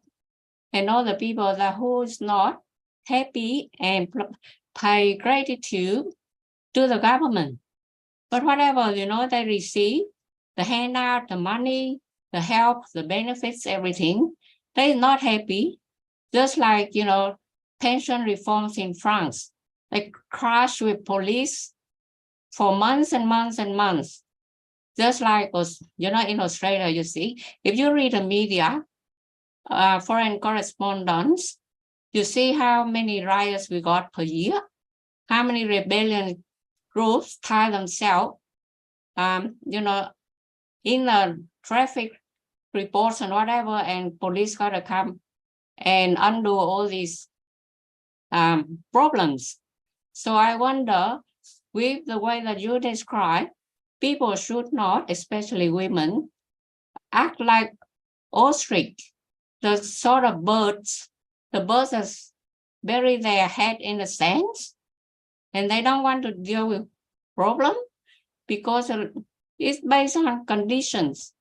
and all the people that who is not happy and pay gratitude to the government. But whatever, you know, they receive, the handout, the money, the help, the benefits, everything, they're not happy. Just like, you know, pension reforms in France, they crash with police for months and months and months. Just like, you know, in Australia, you see, if you read the media, foreign correspondence, you see how many riots we got per year, how many rebellion groups tie themselves, you know, in the traffic reports and whatever, and police got to come and undo all these problems. So I wonder, with the way that you describe, people should not, especially women, act like ostrich, the sort of birds, the birds that bury their head in the sands, and they don't want to deal with problem because it's based on conditions,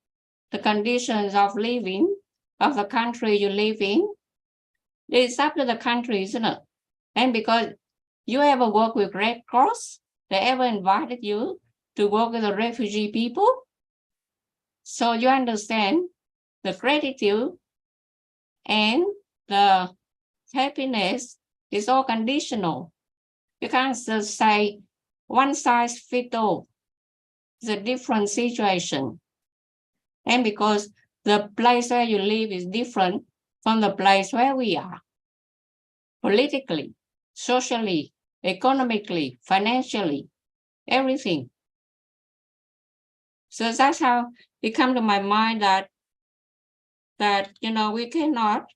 the conditions of living of the country you live in. It's up to the country, isn't it? And because you ever work with Red Cross, they ever invited you to work with the refugee people? So you understand the gratitude and the happiness is all conditional. You can't just say one size fits all. It's a different situation. And because the place where you live is different from the place where we are, politically, socially, economically, financially, everything. So that's how it come to my mind that you know, we cannot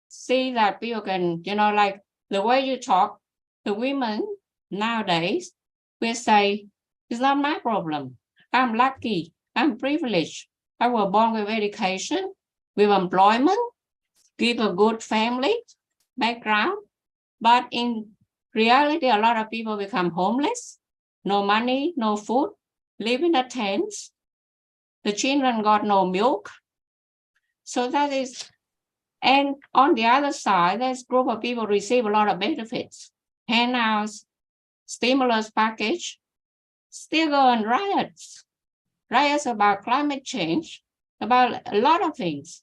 see that people can, you know, like the way you talk, the women nowadays will say, it's not my problem. I'm lucky. I'm privileged. I was born with education. with employment, give a good family background. But in reality, a lot of people become homeless, no money, no food, live in a tent. The children got no milk. So that is, and on the other side, there's a group of people receive a lot of benefits, handouts, stimulus package, still go on riots about climate change, about a lot of things.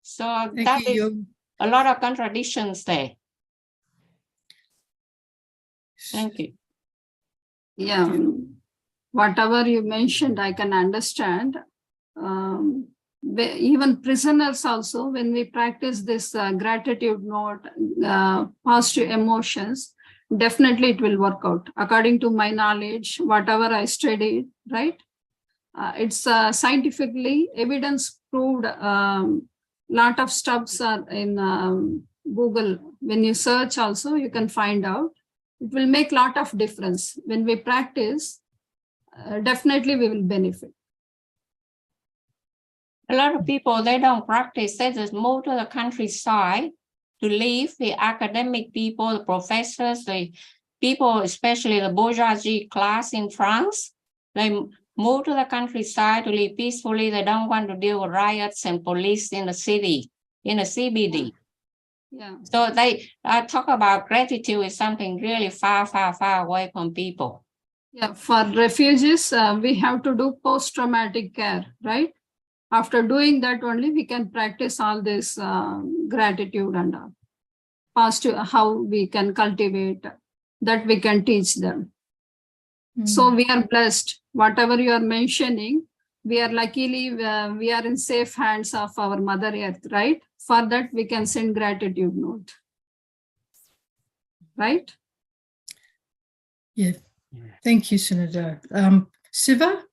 So that is a lot of contradictions there. Thank you. Yeah, whatever you mentioned, I can understand. Even prisoners also, when we practice this gratitude note, positive emotions, definitely it will work out. According to my knowledge, whatever I studied, right? It's scientifically evidence proved. Lot of stuffs are in Google. When you search also, you can find out. It will make a lot of difference. When we practice, definitely we will benefit. A lot of people, they don't practice. They just move to the countryside to live. The academic people, the professors, the people, especially the bourgeoisie class in France, they move to the countryside to live peacefully. They don't want to deal with riots and police in the city, in the CBD. Yeah. So they talk about gratitude is something really far, far, far away from people. Yeah, for refugees, we have to do post-traumatic care, right? After doing that only, we can practice all this gratitude and positive, how we can cultivate, that we can teach them. So we are blessed. Whatever you are mentioning, we are luckily, we are in safe hands of our Mother Earth, right? For that, we can send gratitude note. Right? Yeah. Thank you, Senator. Siva?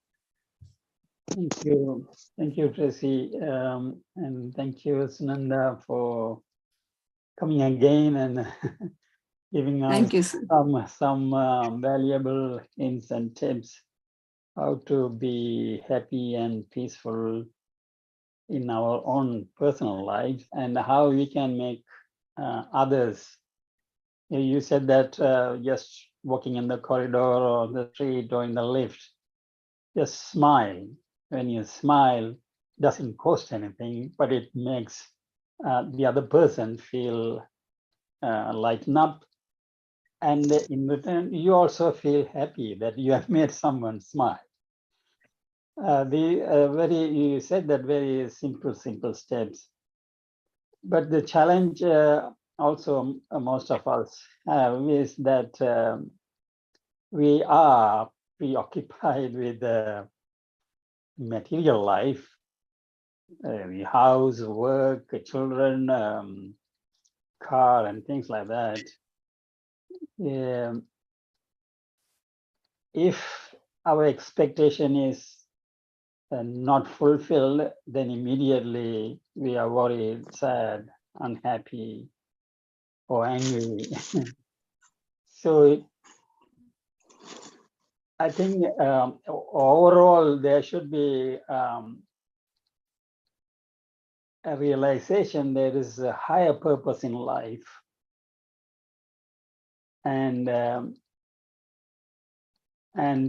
Thank you, Tracy. And thank you, Sunanda, for coming again and giving us some valuable hints and tips how to be happy and peaceful in our own personal lives and how we can make others. You said that just walking in the corridor or the street or in the lift, just smile. When you smile, doesn't cost anything, but it makes the other person feel lighten up. And in return, you also feel happy that you have made someone smile. You said that very simple steps. But the challenge also most of us have is that we are preoccupied with material life, the house, work, children, car, and things like that. If our expectation is not fulfilled, then immediately we are worried, sad, unhappy, or angry. So I think overall there should be a realization there is a higher purpose in life, and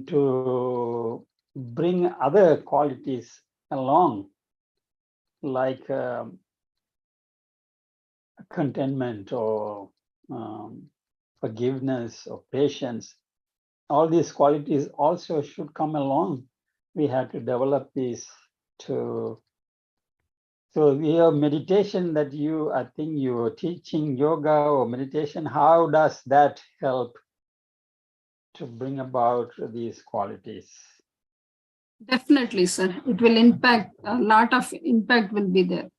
to bring other qualities along, like contentment or forgiveness or patience. All these qualities also should come along. We have to develop these to. So your meditation that I think you are teaching yoga or meditation, how does that help to bring about these qualities? Definitely, sir. It will impact, a lot of impact will be there.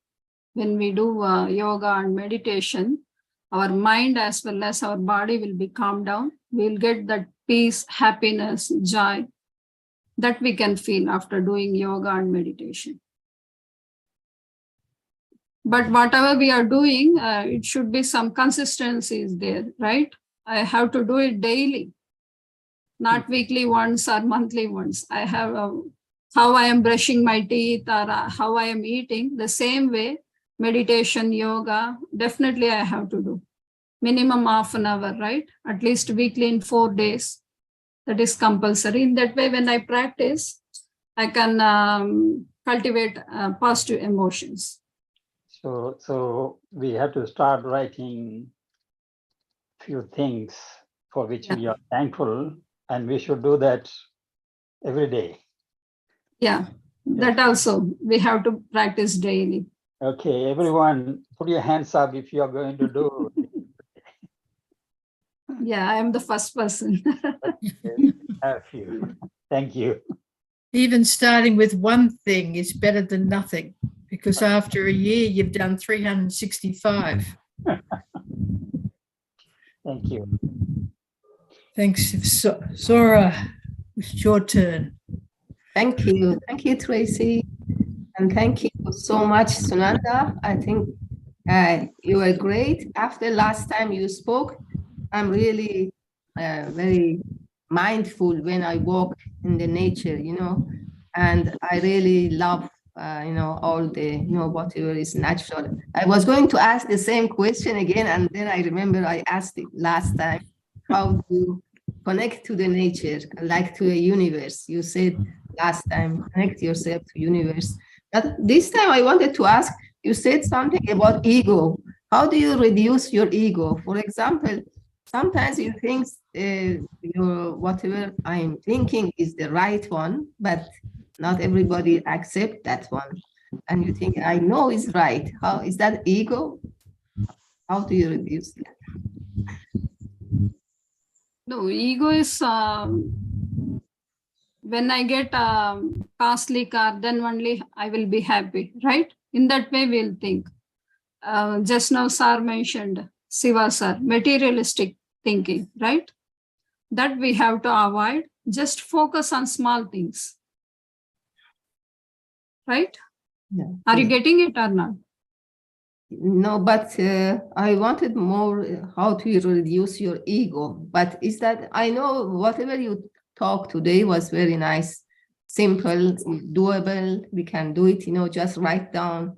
When we do yoga and meditation, our mind as well as our body will be calmed down. We'll get that peace, happiness, joy that we can feel after doing yoga and meditation. But whatever we are doing, it should be some consistencies there, right? I have to do it daily, not weekly once or monthly once. I have how I am brushing my teeth or how I am eating, the same way, meditation, yoga, definitely I have to do. Minimum half an hour, right? At least weekly in 4 days. That is compulsory. In that way, when I practice, I can cultivate positive emotions. So we have to start writing few things for which we are thankful, and we should do that every day. Yeah, that also we have to practice daily. Okay, everyone, put your hands up if you are going to do. Yeah, I am the first person. Have you. Thank you. Even starting with one thing is better than nothing, because after a year, you've done 365. Thank you. Thanks, Zora. It's your turn. Thank you, Tracy, and thank you so much, Sunanda. I think you were great. After last time you spoke, I'm really very mindful when I walk in the nature, and I really love, all the, whatever is natural. I was going to ask the same question again, and then I remember I asked it last time, how do you connect to the nature, like to a universe? You said last time, connect yourself to universe. But this time I wanted to ask, you said something about ego. How do you reduce your ego? For example, sometimes you think your whatever I'm thinking is the right one, but not everybody accepts that one. And you think, I know is right. How is that ego? How do you reduce that? No, ego is when I get a costly car, then only I will be happy, right? In that way, we'll think. Just now, Sir mentioned, Siva Sir, materialistic thinking, right? That we have to avoid. Just focus on small things, right? Yeah. Are you getting it or not? No, but I wanted more how to reduce your ego. But is that, I know whatever you talked today was very nice, simple, doable. We can do it, just write down.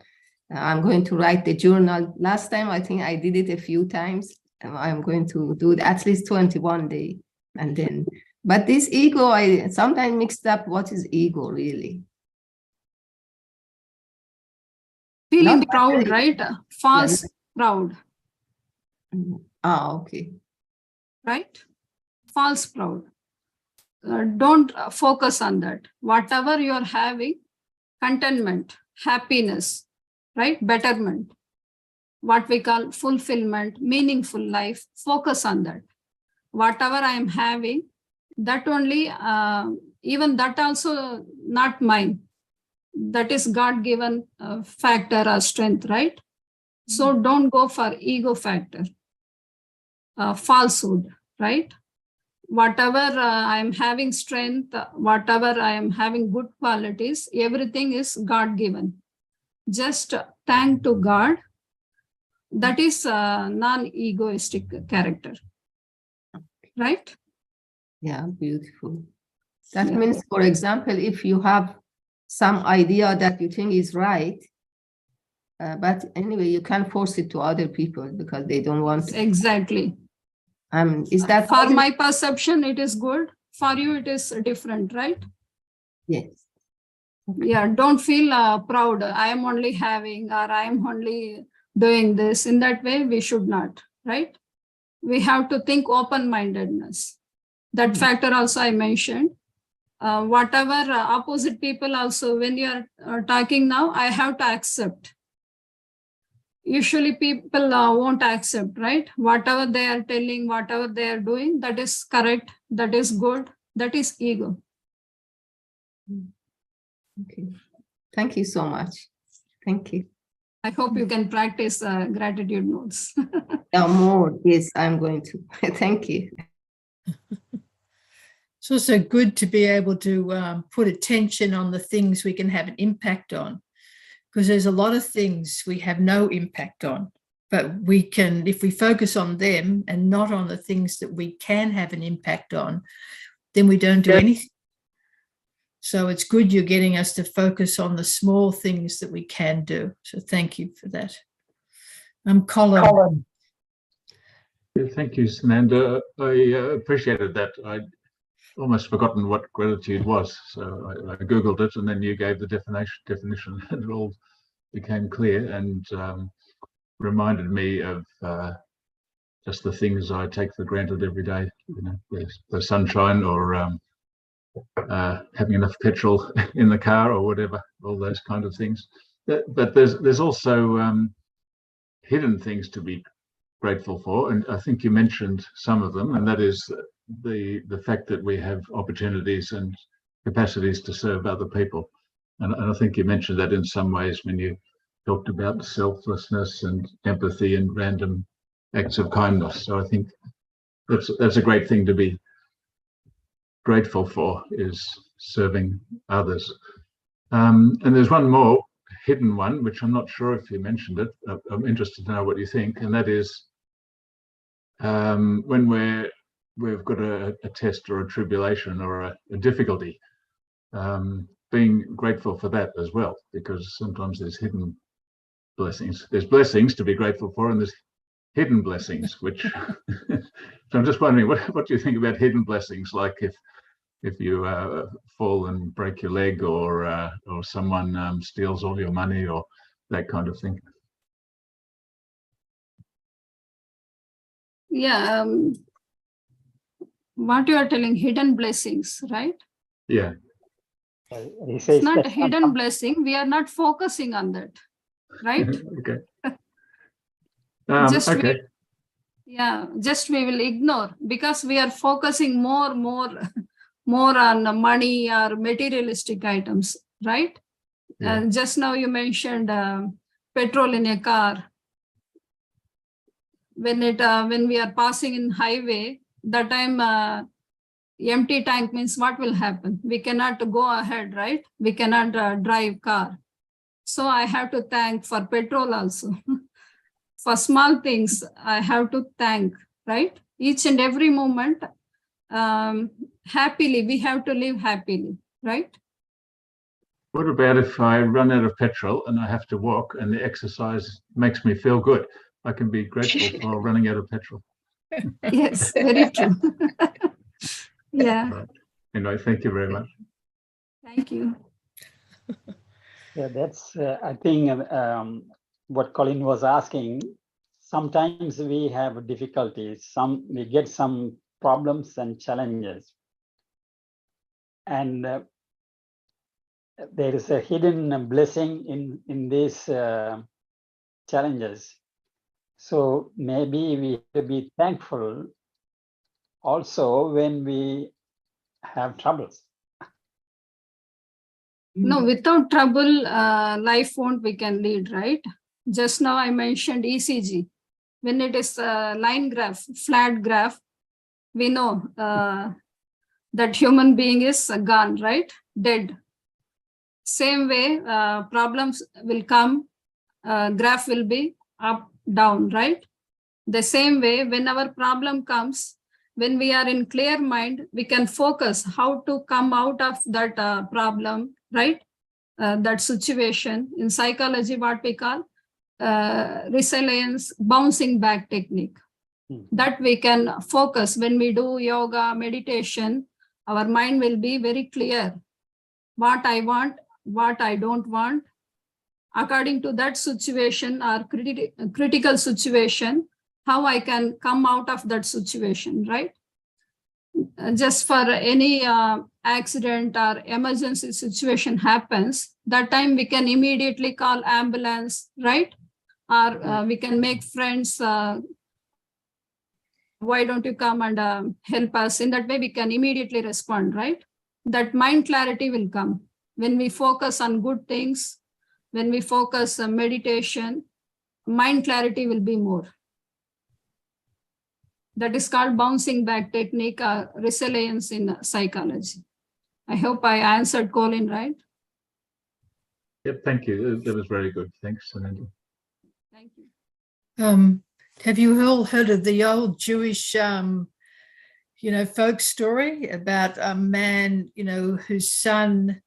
I'm going to write the journal. Last time, I think I did it a few times. I'm going to do it at least 21 days. And then, but this ego, I sometimes mixed up what is ego really. Feeling proud, right? False proud. Okay. Right? False proud. Don't focus on that. Whatever you're having, contentment, happiness, right? Betterment, what we call fulfillment, meaningful life, focus on that. Whatever I am having, that only, even that also not mine. That is God-given factor or strength, right? So don't go for ego factor, falsehood, right? Whatever I am having strength, whatever I am having good qualities, everything is God-given. Just thank to God. That is non-egoistic character, right? Yeah, beautiful. That means, for example, if you have some idea that you think is right, but anyway, you can't force it to other people because they don't want to. Exactly. Is that for my perception, it is good. For you, it is different, right? Yes. Okay. Yeah, don't feel proud. I am only having, or I am only doing this. In that way, we should not, right? We have to think open-mindedness. That factor also I mentioned. Whatever opposite people also, when you are talking now, I have to accept. Usually people won't accept, right? Whatever they are telling, whatever they are doing, that is correct, that is good, that is ego. Okay. Thank you so much. Thank you. I hope you can practice gratitude notes. Yeah, more. Yes, I'm going to. Thank you. It's also good to be able to put attention on the things we can have an impact on, because there's a lot of things we have no impact on, but we can, if we focus on them and not on the things that we can have an impact on, then we don't do anything. So it's good you're getting us to focus on the small things that we can do. So thank you for that. Colin. Yeah, thank you, Sananda. I appreciated that. I'd almost forgotten what gratitude was. So I Googled it, and then you gave the definition and it all became clear and reminded me of just the things I take for granted every day, you know, the sunshine or having enough petrol in the car or whatever, all those kind of things. But there's also hidden things to be grateful for, and I think you mentioned some of them, and that is the fact that we have opportunities and capacities to serve other people. And I think you mentioned that in some ways when you talked about selflessness and empathy and random acts of kindness. So I think that's a great thing to be grateful for, is serving others. And there's one more hidden one, which I'm not sure if you mentioned it. I'm interested to know what you think, and that is when we've got a test or a tribulation or a difficulty, being grateful for that as well, because sometimes there's hidden blessings. There's blessings to be grateful for, and there's hidden blessings, which so I'm just wondering, what do you think about hidden blessings? Like if you fall and break your leg, or someone steals all your money, or that kind of thing. Yeah, what you are telling, hidden blessings, right? Yeah. It's not a hidden blessing. We are not focusing on that, right? Okay. Okay. Just we will ignore, because we are focusing more on money or materialistic items, right? Yeah. Just now you mentioned petrol in a car. When we are passing in highway, that time empty tank means what will happen? We cannot go ahead, right? We cannot drive car. So I have to thank for petrol also. For small things, I have to thank, right? Each and every moment, happily, we have to live happily, right? What about if I run out of petrol and I have to walk, and the exercise makes me feel good? I can be grateful for running out of petrol. Yes, very true. Yeah. Right. Anyway, thank you very much. Thank you. Yeah, that's, I think, what Colin was asking. Sometimes we have difficulties, we get some problems and challenges. And there is a hidden blessing in these challenges. So maybe we have to be thankful also when we have troubles. No, without trouble, life won't we can lead, right? Just now I mentioned ECG. When it is a line graph, flat graph, we know that human being is gone, right? Dead. Same way, problems will come, graph will be up, down, right? The same way, when our problem comes, when we are in clear mind, we can focus how to come out of that problem, right? That situation. In psychology, what we call resilience bouncing back technique. That we can focus when we do yoga, meditation, our mind will be very clear. What I want, what I don't want. According to that situation or critical situation, how I can come out of that situation, right? Just for any accident or emergency situation happens, that time we can immediately call ambulance, right? Or we can make friends, why don't you come and help us? In that way, we can immediately respond, right? That mind clarity will come. When we focus on good things, when we focus on meditation, mind clarity will be more. That is called bouncing back technique, resilience in psychology. I hope I answered Colin, right? Yep, thank you. That was very good. Thanks, Sananda. Thank you. Have you all heard of the old Jewish folk story about a man, whose son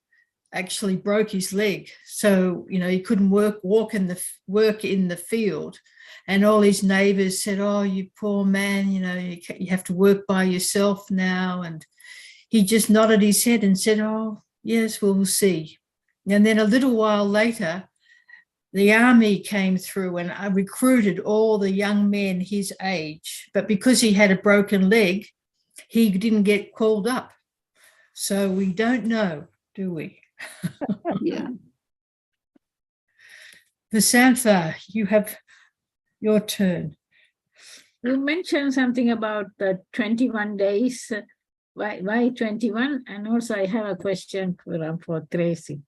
actually broke his leg. So, he couldn't work in the field. And all his neighbors said, "Oh, you poor man, you have to work by yourself now." And he just nodded his head and said, "Oh, yes, we'll see." And then a little while later, the army came through and recruited all the young men his age. But because he had a broken leg, he didn't get called up. So we don't know, do we? Yeah. Vasantha, you have your turn. You mentioned something about the 21 days. Why 21? And also I have a question for Tracy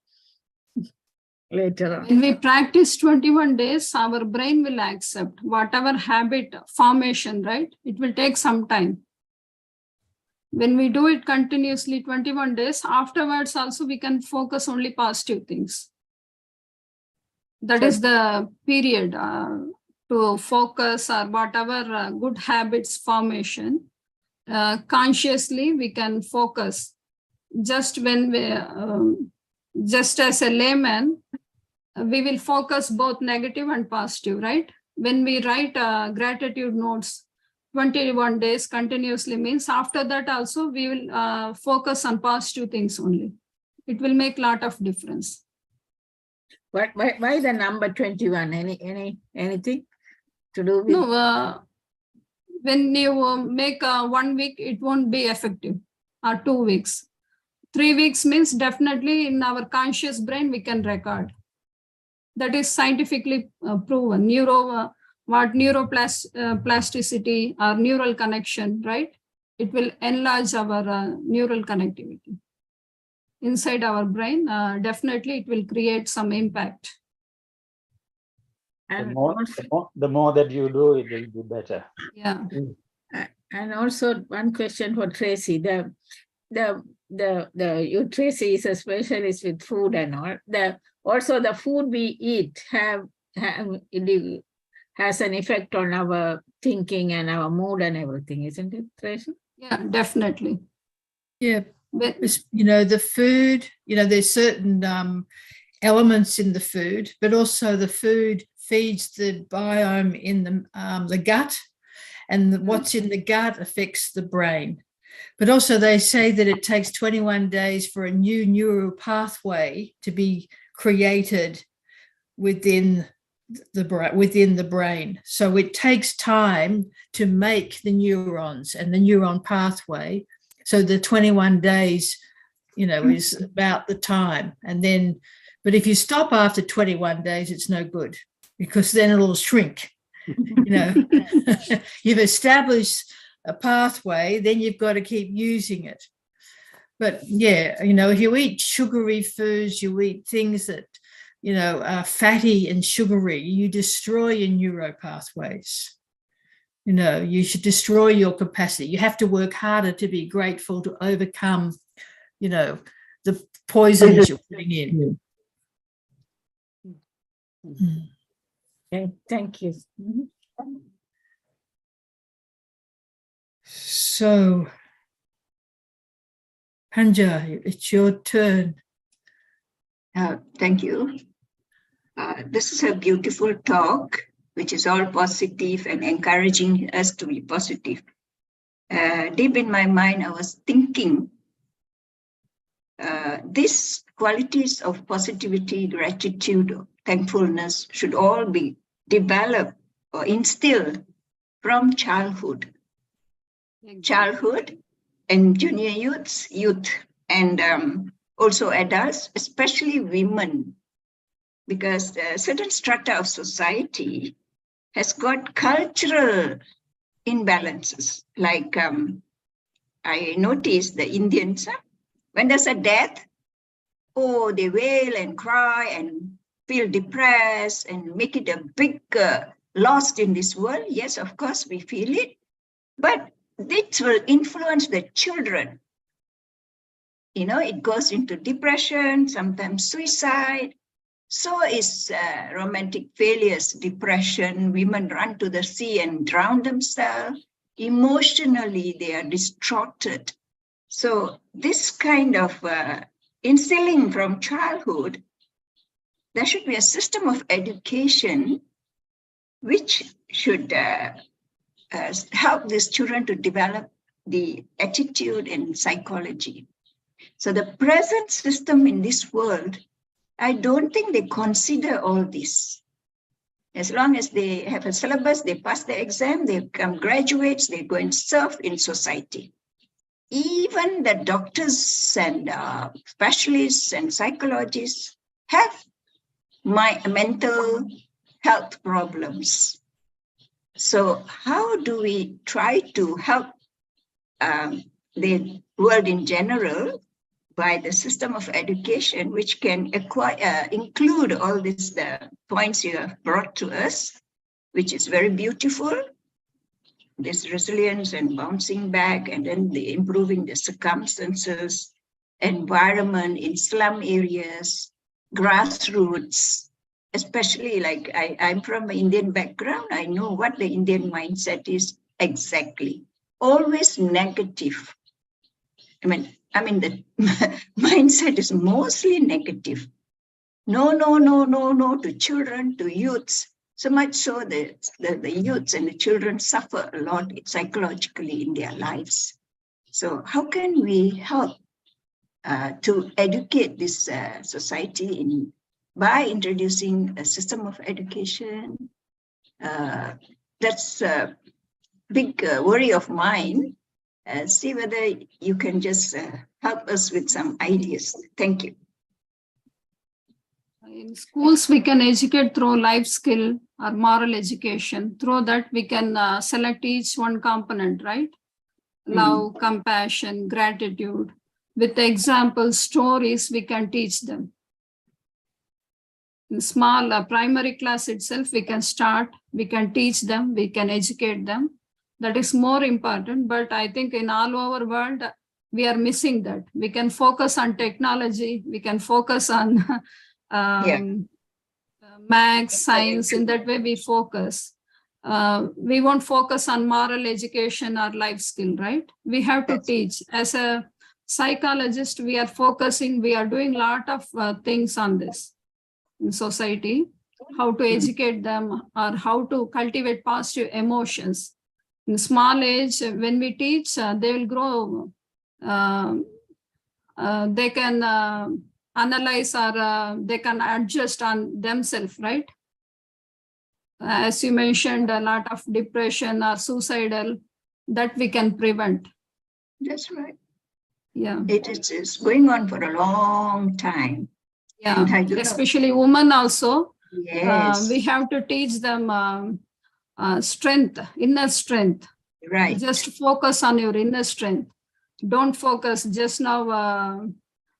later on. When we practice 21 days, our brain will accept whatever habit formation, right? It will take some time. When we do it continuously 21 days, afterwards also we can focus only positive things. That is the period to focus or whatever good habits formation. Consciously we can focus. Just when we, just as a layman, we will focus both negative and positive, right? When we write gratitude notes, 21 days continuously means after that also we will focus on positive things only. It will make a lot of difference. Why the number 21? Anything to do with? No, when you make 1 week, it won't be effective, or 2 weeks. 3 weeks means definitely in our conscious brain we can record. That is scientifically proven. Neuroplasticity or neural connection, right? It will enlarge our neural connectivity inside our brain. Definitely it will create some impact. And the more that you do, it will be better. Yeah. And also one question for Tracy. You Tracy is a specialist with food and all. Also the food we eat has an effect on our thinking and our mood and everything, isn't it, Tracy? Yeah, definitely. Yeah, but the food, there's certain elements in the food, but also the food feeds the biome in the gut, and what's in the gut affects the brain. But also they say that it takes 21 days for a new neural pathway to be created within the brain. So it takes time to make the neurons and the neuron pathway. So the 21 days, is about the time. And then, but if you stop after 21 days, it's no good, because then it'll shrink. You've established a pathway, then you've got to keep using it. But yeah, if you eat sugary foods, you eat things that are fatty and sugary, you destroy your neuro pathways. You should destroy your capacity. You have to work harder to be grateful, to overcome, the poisons you're putting in. Okay, thank you. So, Panja, it's your turn. Thank you. This is a beautiful talk, which is all positive and encouraging us to be positive. Deep in my mind, I was thinking these qualities of positivity, gratitude, thankfulness should all be developed or instilled from childhood. Childhood and junior youth, and also adults, especially women, because certain strata of society has got cultural imbalances. Like I noticed the Indians, when there's a death, they wail and cry and feel depressed and make it a big loss in this world. Yes, of course, we feel it, but this will influence the children. It goes into depression, sometimes suicide. So is romantic failures, depression. Women run to the sea and drown themselves. emotionally they are distorted. So this kind of instilling from childhood, there should be a system of education which should help these children to develop the attitude and psychology. So the present system in this world, I don't think they consider all this. As long as they have a syllabus, they pass the exam, they become graduates, they go and serve in society. Even the doctors and specialists and psychologists have mental health problems. So how do we try to help the world in general by the system of education, which can include all these points you have brought to us, which is very beautiful, this resilience and bouncing back, and then the improving the circumstances, environment in slum areas, grassroots, especially like I'm from an Indian background. I know what the Indian mindset is exactly. Always negative. I mean, the mindset is mostly negative. No, no, no, no, no to children, to youths. So much so that the youths and the children suffer a lot psychologically in their lives. So how can we help to educate this society by introducing a system of education? That's a big worry of mine. See whether you can just help us with some ideas. Thank you. In schools, we can educate through life skill or moral education. Through that, we can select each one component, right? Love, compassion, gratitude. With examples, stories, we can teach them. In small primary class itself, we can start, we can teach them, we can educate them. That is more important, but I think in all over world, we are missing that. We can focus on technology, we can focus on maths, science, in that way we focus. We won't focus on moral education or life skill, right? We have to teach. As a psychologist, we are focusing, we are doing a lot of things on this in society, how to educate them or how to cultivate positive emotions. In small age, when we teach, they will grow. They can analyze or they can adjust on themselves, right? As you mentioned, a lot of depression or suicidal, that we can prevent. That's right. Yeah. It is going on for a long time. Yeah, especially women also. Yes. We have to teach them strength, inner strength. Right. Just focus on your inner strength. Don't focus just now.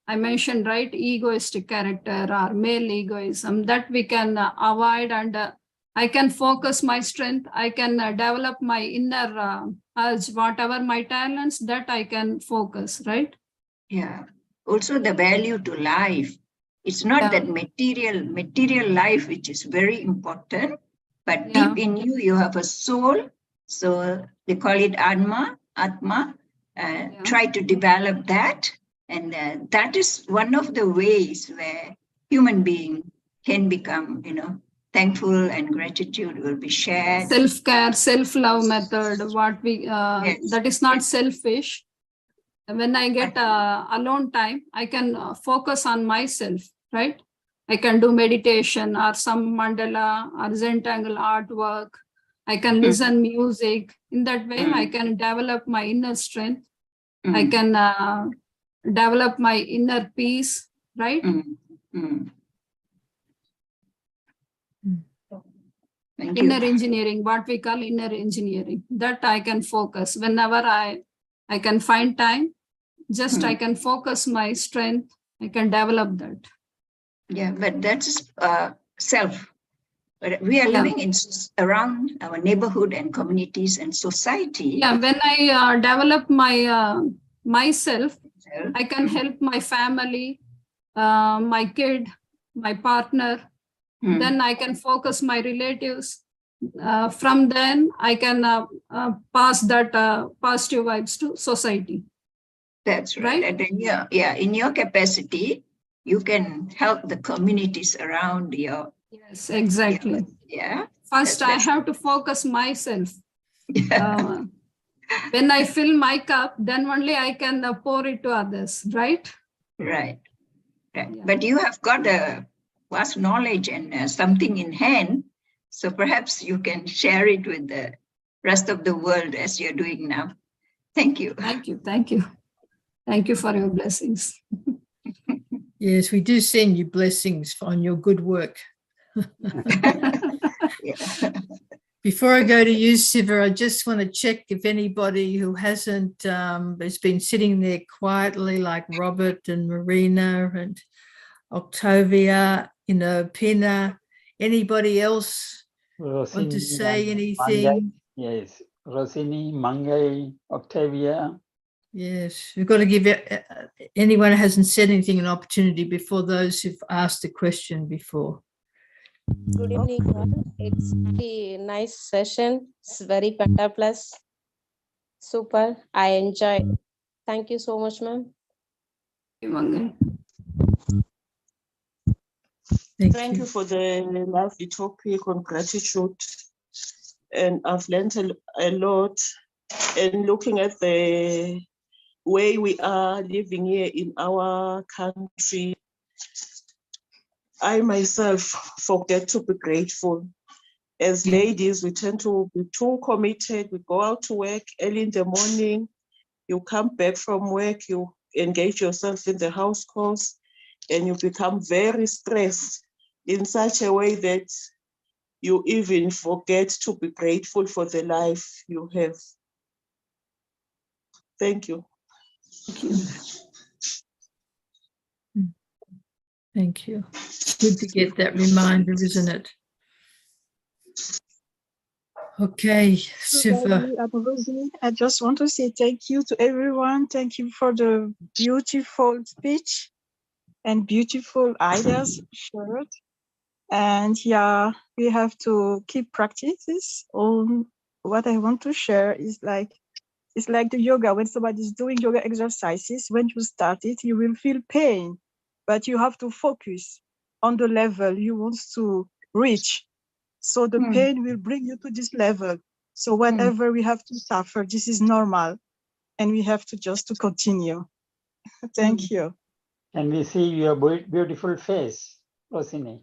I mentioned, right, egoistic character or male egoism, that we can avoid, and I can focus my strength. I can develop my inner urge, whatever my talents, that I can focus, right? Yeah. Also the value to life. It's not that material life, which is very important, but deep in you, you have a soul. So they call it Atma. Try to develop that. And that is one of the ways where human being can become, thankful, and gratitude will be shared. Self-care, self-love method, what we, that is not selfish. When I get alone time, I can focus on myself, right? I can do meditation or some mandala or Zentangle artwork. I can listen music. In that way, I can develop my inner strength. I can develop my inner peace, right? Inner engineering, what we call inner engineering, that I can focus whenever I can find time. Just I can focus my strength. I can develop that. Yeah, but that's self. But we are living around our neighborhood and communities and society. Yeah, when I develop my myself, I can help my family, my kid, my partner. Then I can focus my relatives. from then I can pass that positive vibes to society. That's right. And in in your capacity, you can help the communities around you. Yes, exactly. Yeah. First, I have to focus myself. When I fill my cup, then only I can pour it to others, right? Right. Right. Yeah. But you have got a vast knowledge and something in hand. So perhaps you can share it with the rest of the world as you're doing now. Thank you. Thank you. Thank you. Thank you for your blessings. Yes, we do send you blessings on your good work. Before I go to you, Siva, I just want to check if anybody who hasn't has been sitting there quietly, like Robert and Marina and Octavia, Pina, anybody else Rosini, want to say anything? Mangai. Yes, Rosini, Mangai, Octavia. Yes, we've got to give anyone who hasn't said anything an opportunity before those who've asked a question before. Good evening, all. It's a nice session. It's very Penta Plus. Super. I enjoyed. Thank you so much, ma'am. Thank you for the lovely topic on gratitude. And I've learned a lot. And looking at the way we are living here in our country, I myself forget to be grateful. As ladies, we tend to be too committed. We go out to work early in the morning. You come back from work, you engage yourself in the house calls, and you become very stressed in such a way that you even forget to be grateful for the life you have. Thank you. Thank you. Thank you. It's good to get that reminder, isn't it? Okay, Siva. I just want to say thank you to everyone. Thank you for the beautiful speech and beautiful ideas shared. And yeah, we have to keep practices. What I want to share is it's like the yoga. When somebody's doing yoga exercises, when you start it, you will feel pain, but you have to focus on the level you want to reach. So the pain will bring you to this level. So whatever we have to suffer, this is normal. And we have to just continue. Thank you. And we see your beautiful face, Rosini.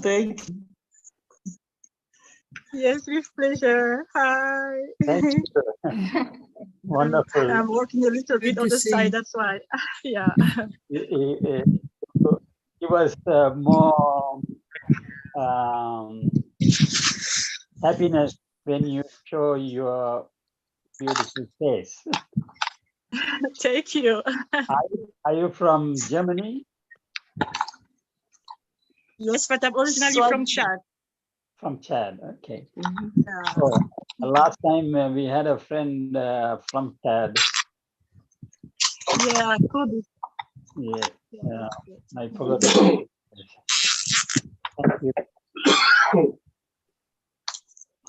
Thank you. Yes, with pleasure. Hi. Thank you. Wonderful. I'm working a little bit on the side, that's why. Yeah. It was more happiness when you show your beautiful face. Thank you. Are you from Germany? Yes, but I'm originally from Chad. From Chad, okay. So, last time we had a friend from Chad. Yeah, good. Yes, I forgot. Thank you.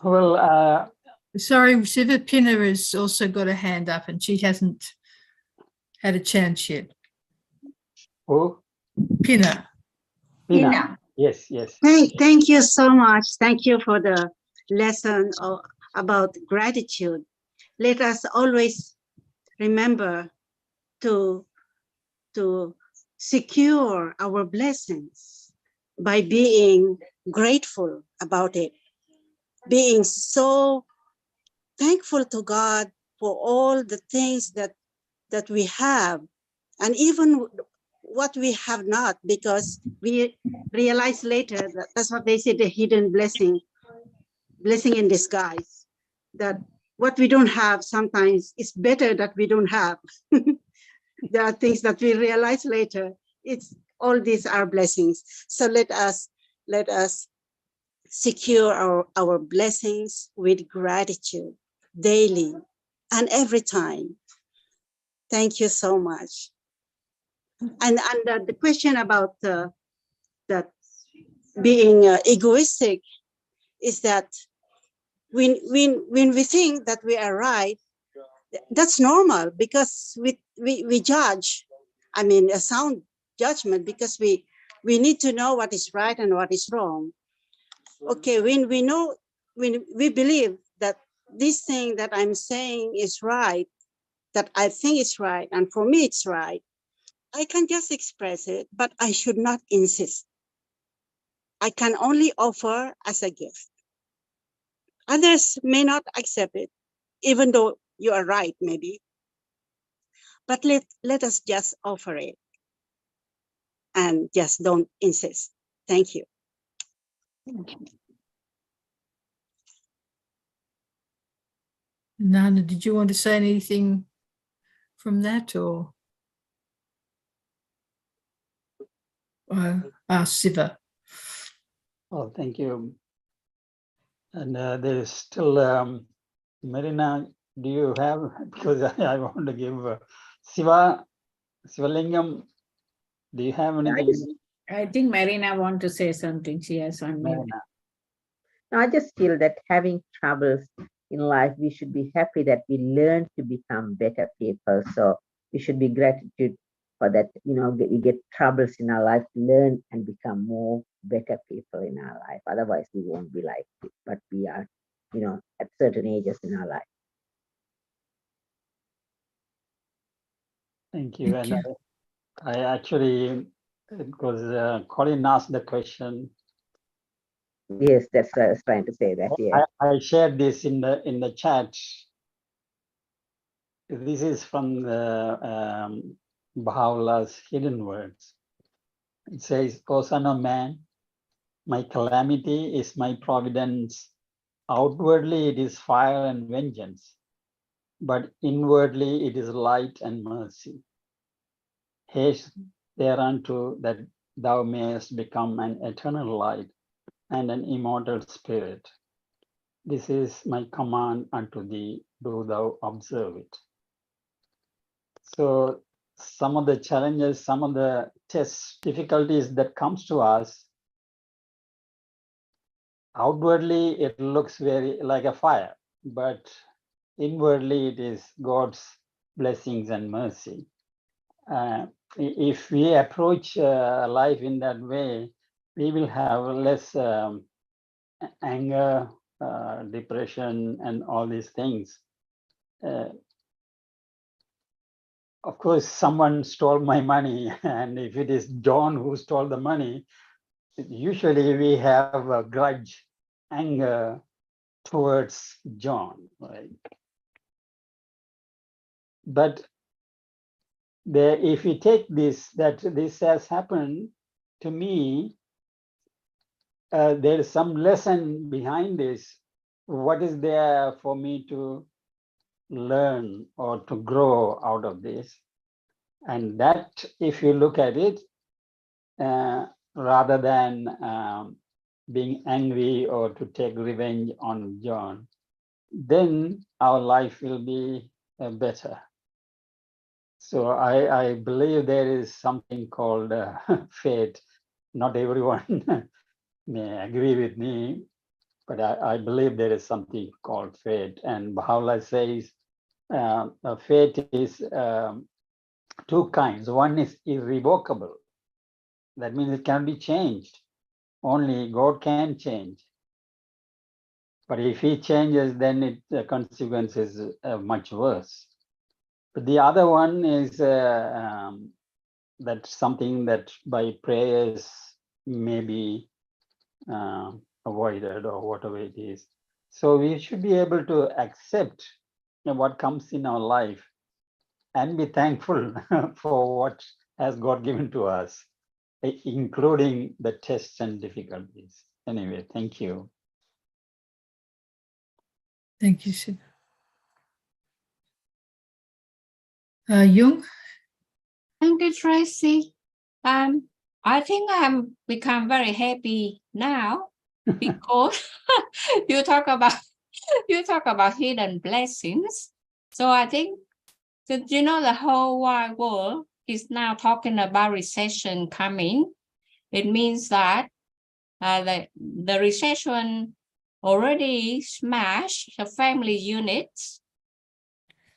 Well, sorry, Siva Pina has also got a hand up and she hasn't had a chance yet. Who? Pina. Pina. Yes, yes. Thank you so much. Thank you for the lesson about gratitude. Let us always remember to secure our blessings by being grateful about it, being so thankful to God for all the things that we have, and even what we have not, because we realize later that's what they say, the hidden blessing in disguise, that what we don't have sometimes is better that we don't have. There are things that we realize later. It's all these are blessings. So let us secure our blessings with gratitude daily and every time. Thank you so much. And the question about that being egoistic is that when we think that we are right, that's normal, because we judge. I mean, a sound judgment, because we need to know what is right and what is wrong. Okay, when we believe that this thing that I'm saying is right, that I think is right, and for me it's right, I can just express it, but I should not insist. I can only offer as a gift. Others may not accept it, even though you are right, maybe. But let us just offer it and just don't insist. Thank you. Nana, did you want to say anything from that, or Siva? Oh, thank you. And there is still, Marina, do you have, because I want to give Sivalingam, do you have anything? I think Marina wants to say something. She has 1 minute. I just feel that having troubles in life, we should be happy that we learn to become better people. So we should be gratitude for that. You know, we get troubles in our life, learn and become more better people in our life. Otherwise, we won't be like it, but we are, you know, at certain ages in our life. Thank you. And I actually, because Colin asked the question. Yes, that's what I was trying to say. That yeah. I shared this in the chat. This is from the Baha'u'llah's Hidden Words. It says, "O son of man, my calamity is my providence. Outwardly it is fire and vengeance, but inwardly it is light and mercy. Haste thereunto that thou mayest become an eternal light and an immortal spirit. This is my command unto thee, do thou observe it." So some of the challenges, some of the tests, difficulties that comes to us, outwardly it looks very like a fire, but inwardly it is God's blessings and mercy. If we approach life in that way, we will have less anger, depression, and all these things. Of course, someone stole my money, and if it is John who stole the money, usually we have a grudge, anger towards John, right? But if we take this, that this has happened to me, there is some lesson behind this. What is there for me to learn or to grow out of this? And that, if you look at it, rather than being angry or to take revenge on John, then our life will be better. So I believe there is something called fate. Not everyone may agree with me, but I believe there is something called fate. And Baha'u'llah says fate is two kinds. One is irrevocable. That means it can be changed. Only God can change. But if he changes, then the consequence is much worse. But the other one is that something that by prayers may be avoided or whatever it is. So we should be able to accept what comes in our life and be thankful for what has God given to us, including the tests and difficulties. Anyway, thank you. Thank you, Sid. Jung? Thank you, Tracy. I think I'm become very happy now because you talk about hidden blessings. So I think that, you know, the whole wide world is now talking about recession coming. It means that the recession already smashed the family units,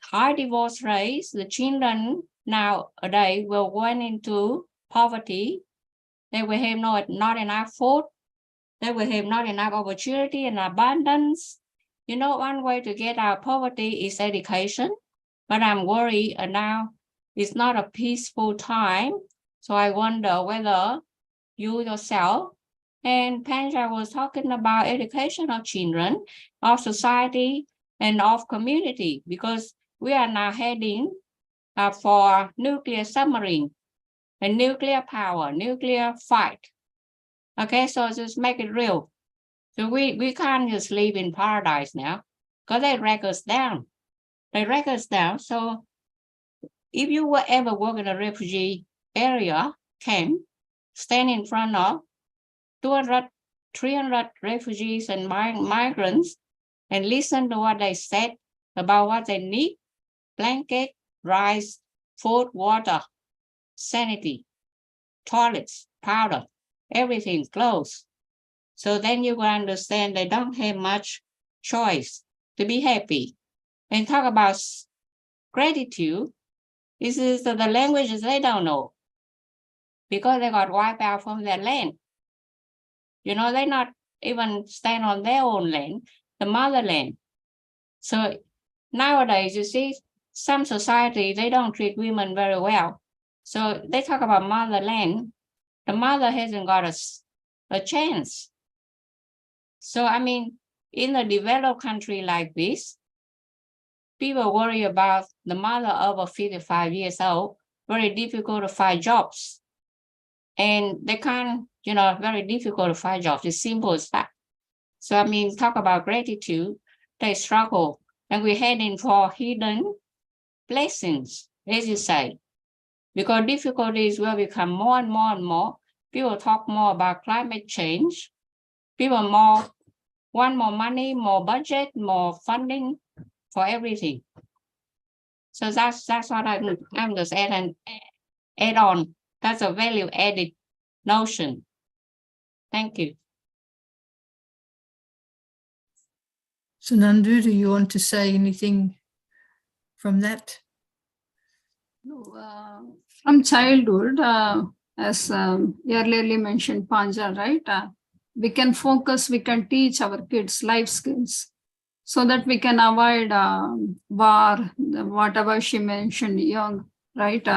high divorce rates. The children nowadays will go into poverty. They will have not enough food. They will have not enough opportunity and abundance. You know, one way to get out of poverty is education. But I'm worried now it's not a peaceful time. So I wonder whether you yourself and Panja was talking about education of children, of society, and of community, because we are now heading for nuclear submarine and nuclear power, nuclear fight. Okay, so just make it real. So we can't just live in paradise now, because they drag us down. They drag us down. So if you were ever work in a refugee area camp, stand in front of 200, 300 refugees and migrants and listen to what they said about what they need: blanket, rice, food, water, sanity, toilets, powder, everything, clothes. So then you will understand they don't have much choice to be happy. And talk about gratitude. This is the languages they don't know, because they got wiped out from their land. You know, they not even stand on their own land, the motherland. So nowadays, you see, some society, they don't treat women very well. So they talk about motherland. The mother hasn't got a chance. So, I mean, in a developed country like this, people worry about the mother over 55 years old, very difficult to find jobs. And they can't, you know, very difficult to find jobs. It's simple as that. So, I mean, talk about gratitude, they struggle. And we're heading for hidden blessings, as you say, because difficulties will become more and more and more. People talk more about climate change. People want more money, more budget, more funding for everything. So that's what I'm just add on. That's a value added notion. Thank you. So Nandu, do you want to say anything from that? From childhood, as earlier mentioned, Panja, right? We can focus, we can teach our kids life skills so that we can avoid war, whatever she mentioned, young, right?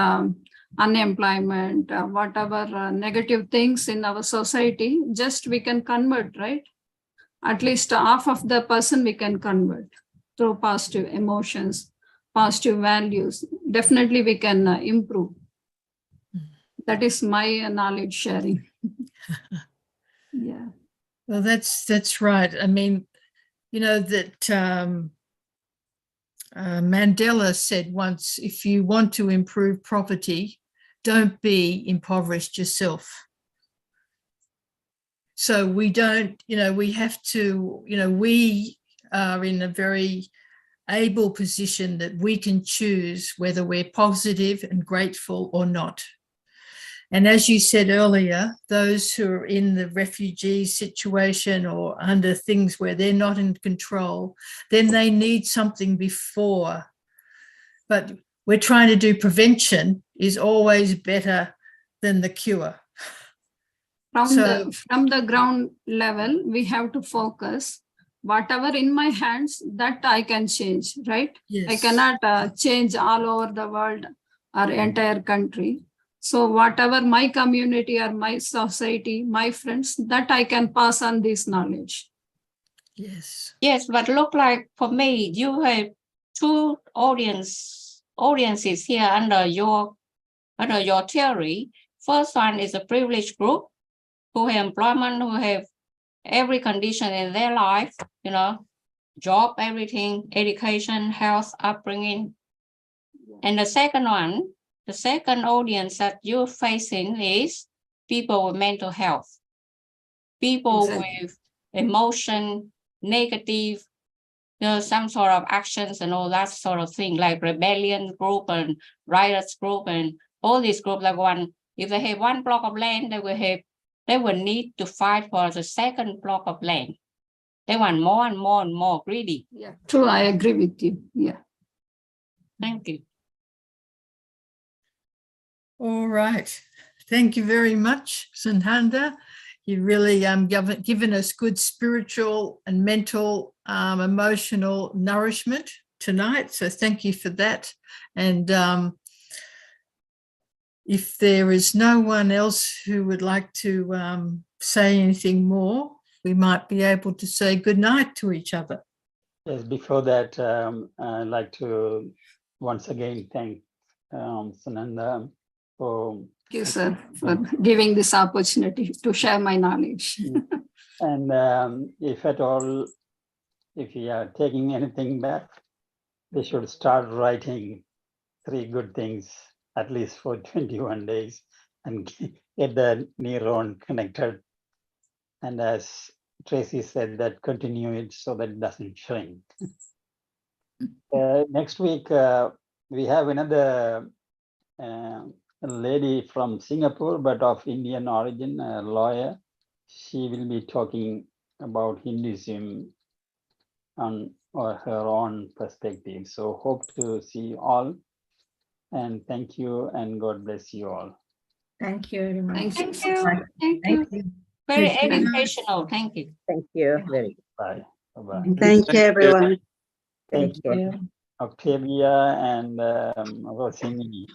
Unemployment, whatever negative things in our society, just we can convert, right? At least half of the person we can convert through positive emotions, positive values. Definitely we can improve. That is my knowledge sharing. Yeah. Well, that's right. I mean, you know, that Mandela said once, if you want to improve poverty, don't be impoverished yourself. So we don't, you know, we have to, you know, we are in a very able position that we can choose whether we're positive and grateful or not. And as you said earlier, those who are in the refugee situation or under things where they're not in control, then they need something before. But we're trying to do prevention is always better than the cure. From the ground level, we have to focus. Whatever in my hands, that I can change, right? Yes. I cannot change all over the world or entire country. So whatever my community or my society, my friends, that I can pass on this knowledge. Yes. Yes, but look like for me, you have two audiences here under your theory. First one is a privileged group who have employment, who have every condition in their life, you know, job, everything, education, health, upbringing. And the second one, the second audience that you're facing is people with mental health, people with emotion, negative, you know, some sort of actions and all that sort of thing, like rebellion group and rioters group and all these groups. Like one, if they have one block of land, they will need to fight for the second block of land. They want more and more and more greedy. Yeah, true. I agree with you. Yeah. Thank you. All right. Thank you very much, Sanhanda. You really given us good spiritual and mental, emotional nourishment tonight. So thank you for that. And if there is no one else who would like to say anything more, we might be able to say good night to each other. Yes, before that, I'd like to once again thank Sananda for Thank you, sir, for giving this opportunity to share my knowledge. And if at all, if you are taking anything back, they should start writing 3 good things at least for 21 days and get the neuron connected. And as Tracy said, that continue it so that it doesn't shrink. Next week, we have another lady from Singapore, but of Indian origin, a lawyer. She will be talking about Hinduism on her own perspective. So hope to see you all. And thank you and God bless you all. Thank you very much. Thank you. Thank you. Very Thank you. educational. Thank you. Thank you. Very good. Bye. Bye-bye. Thank you, everyone. Thank you. Octavia and Rosini.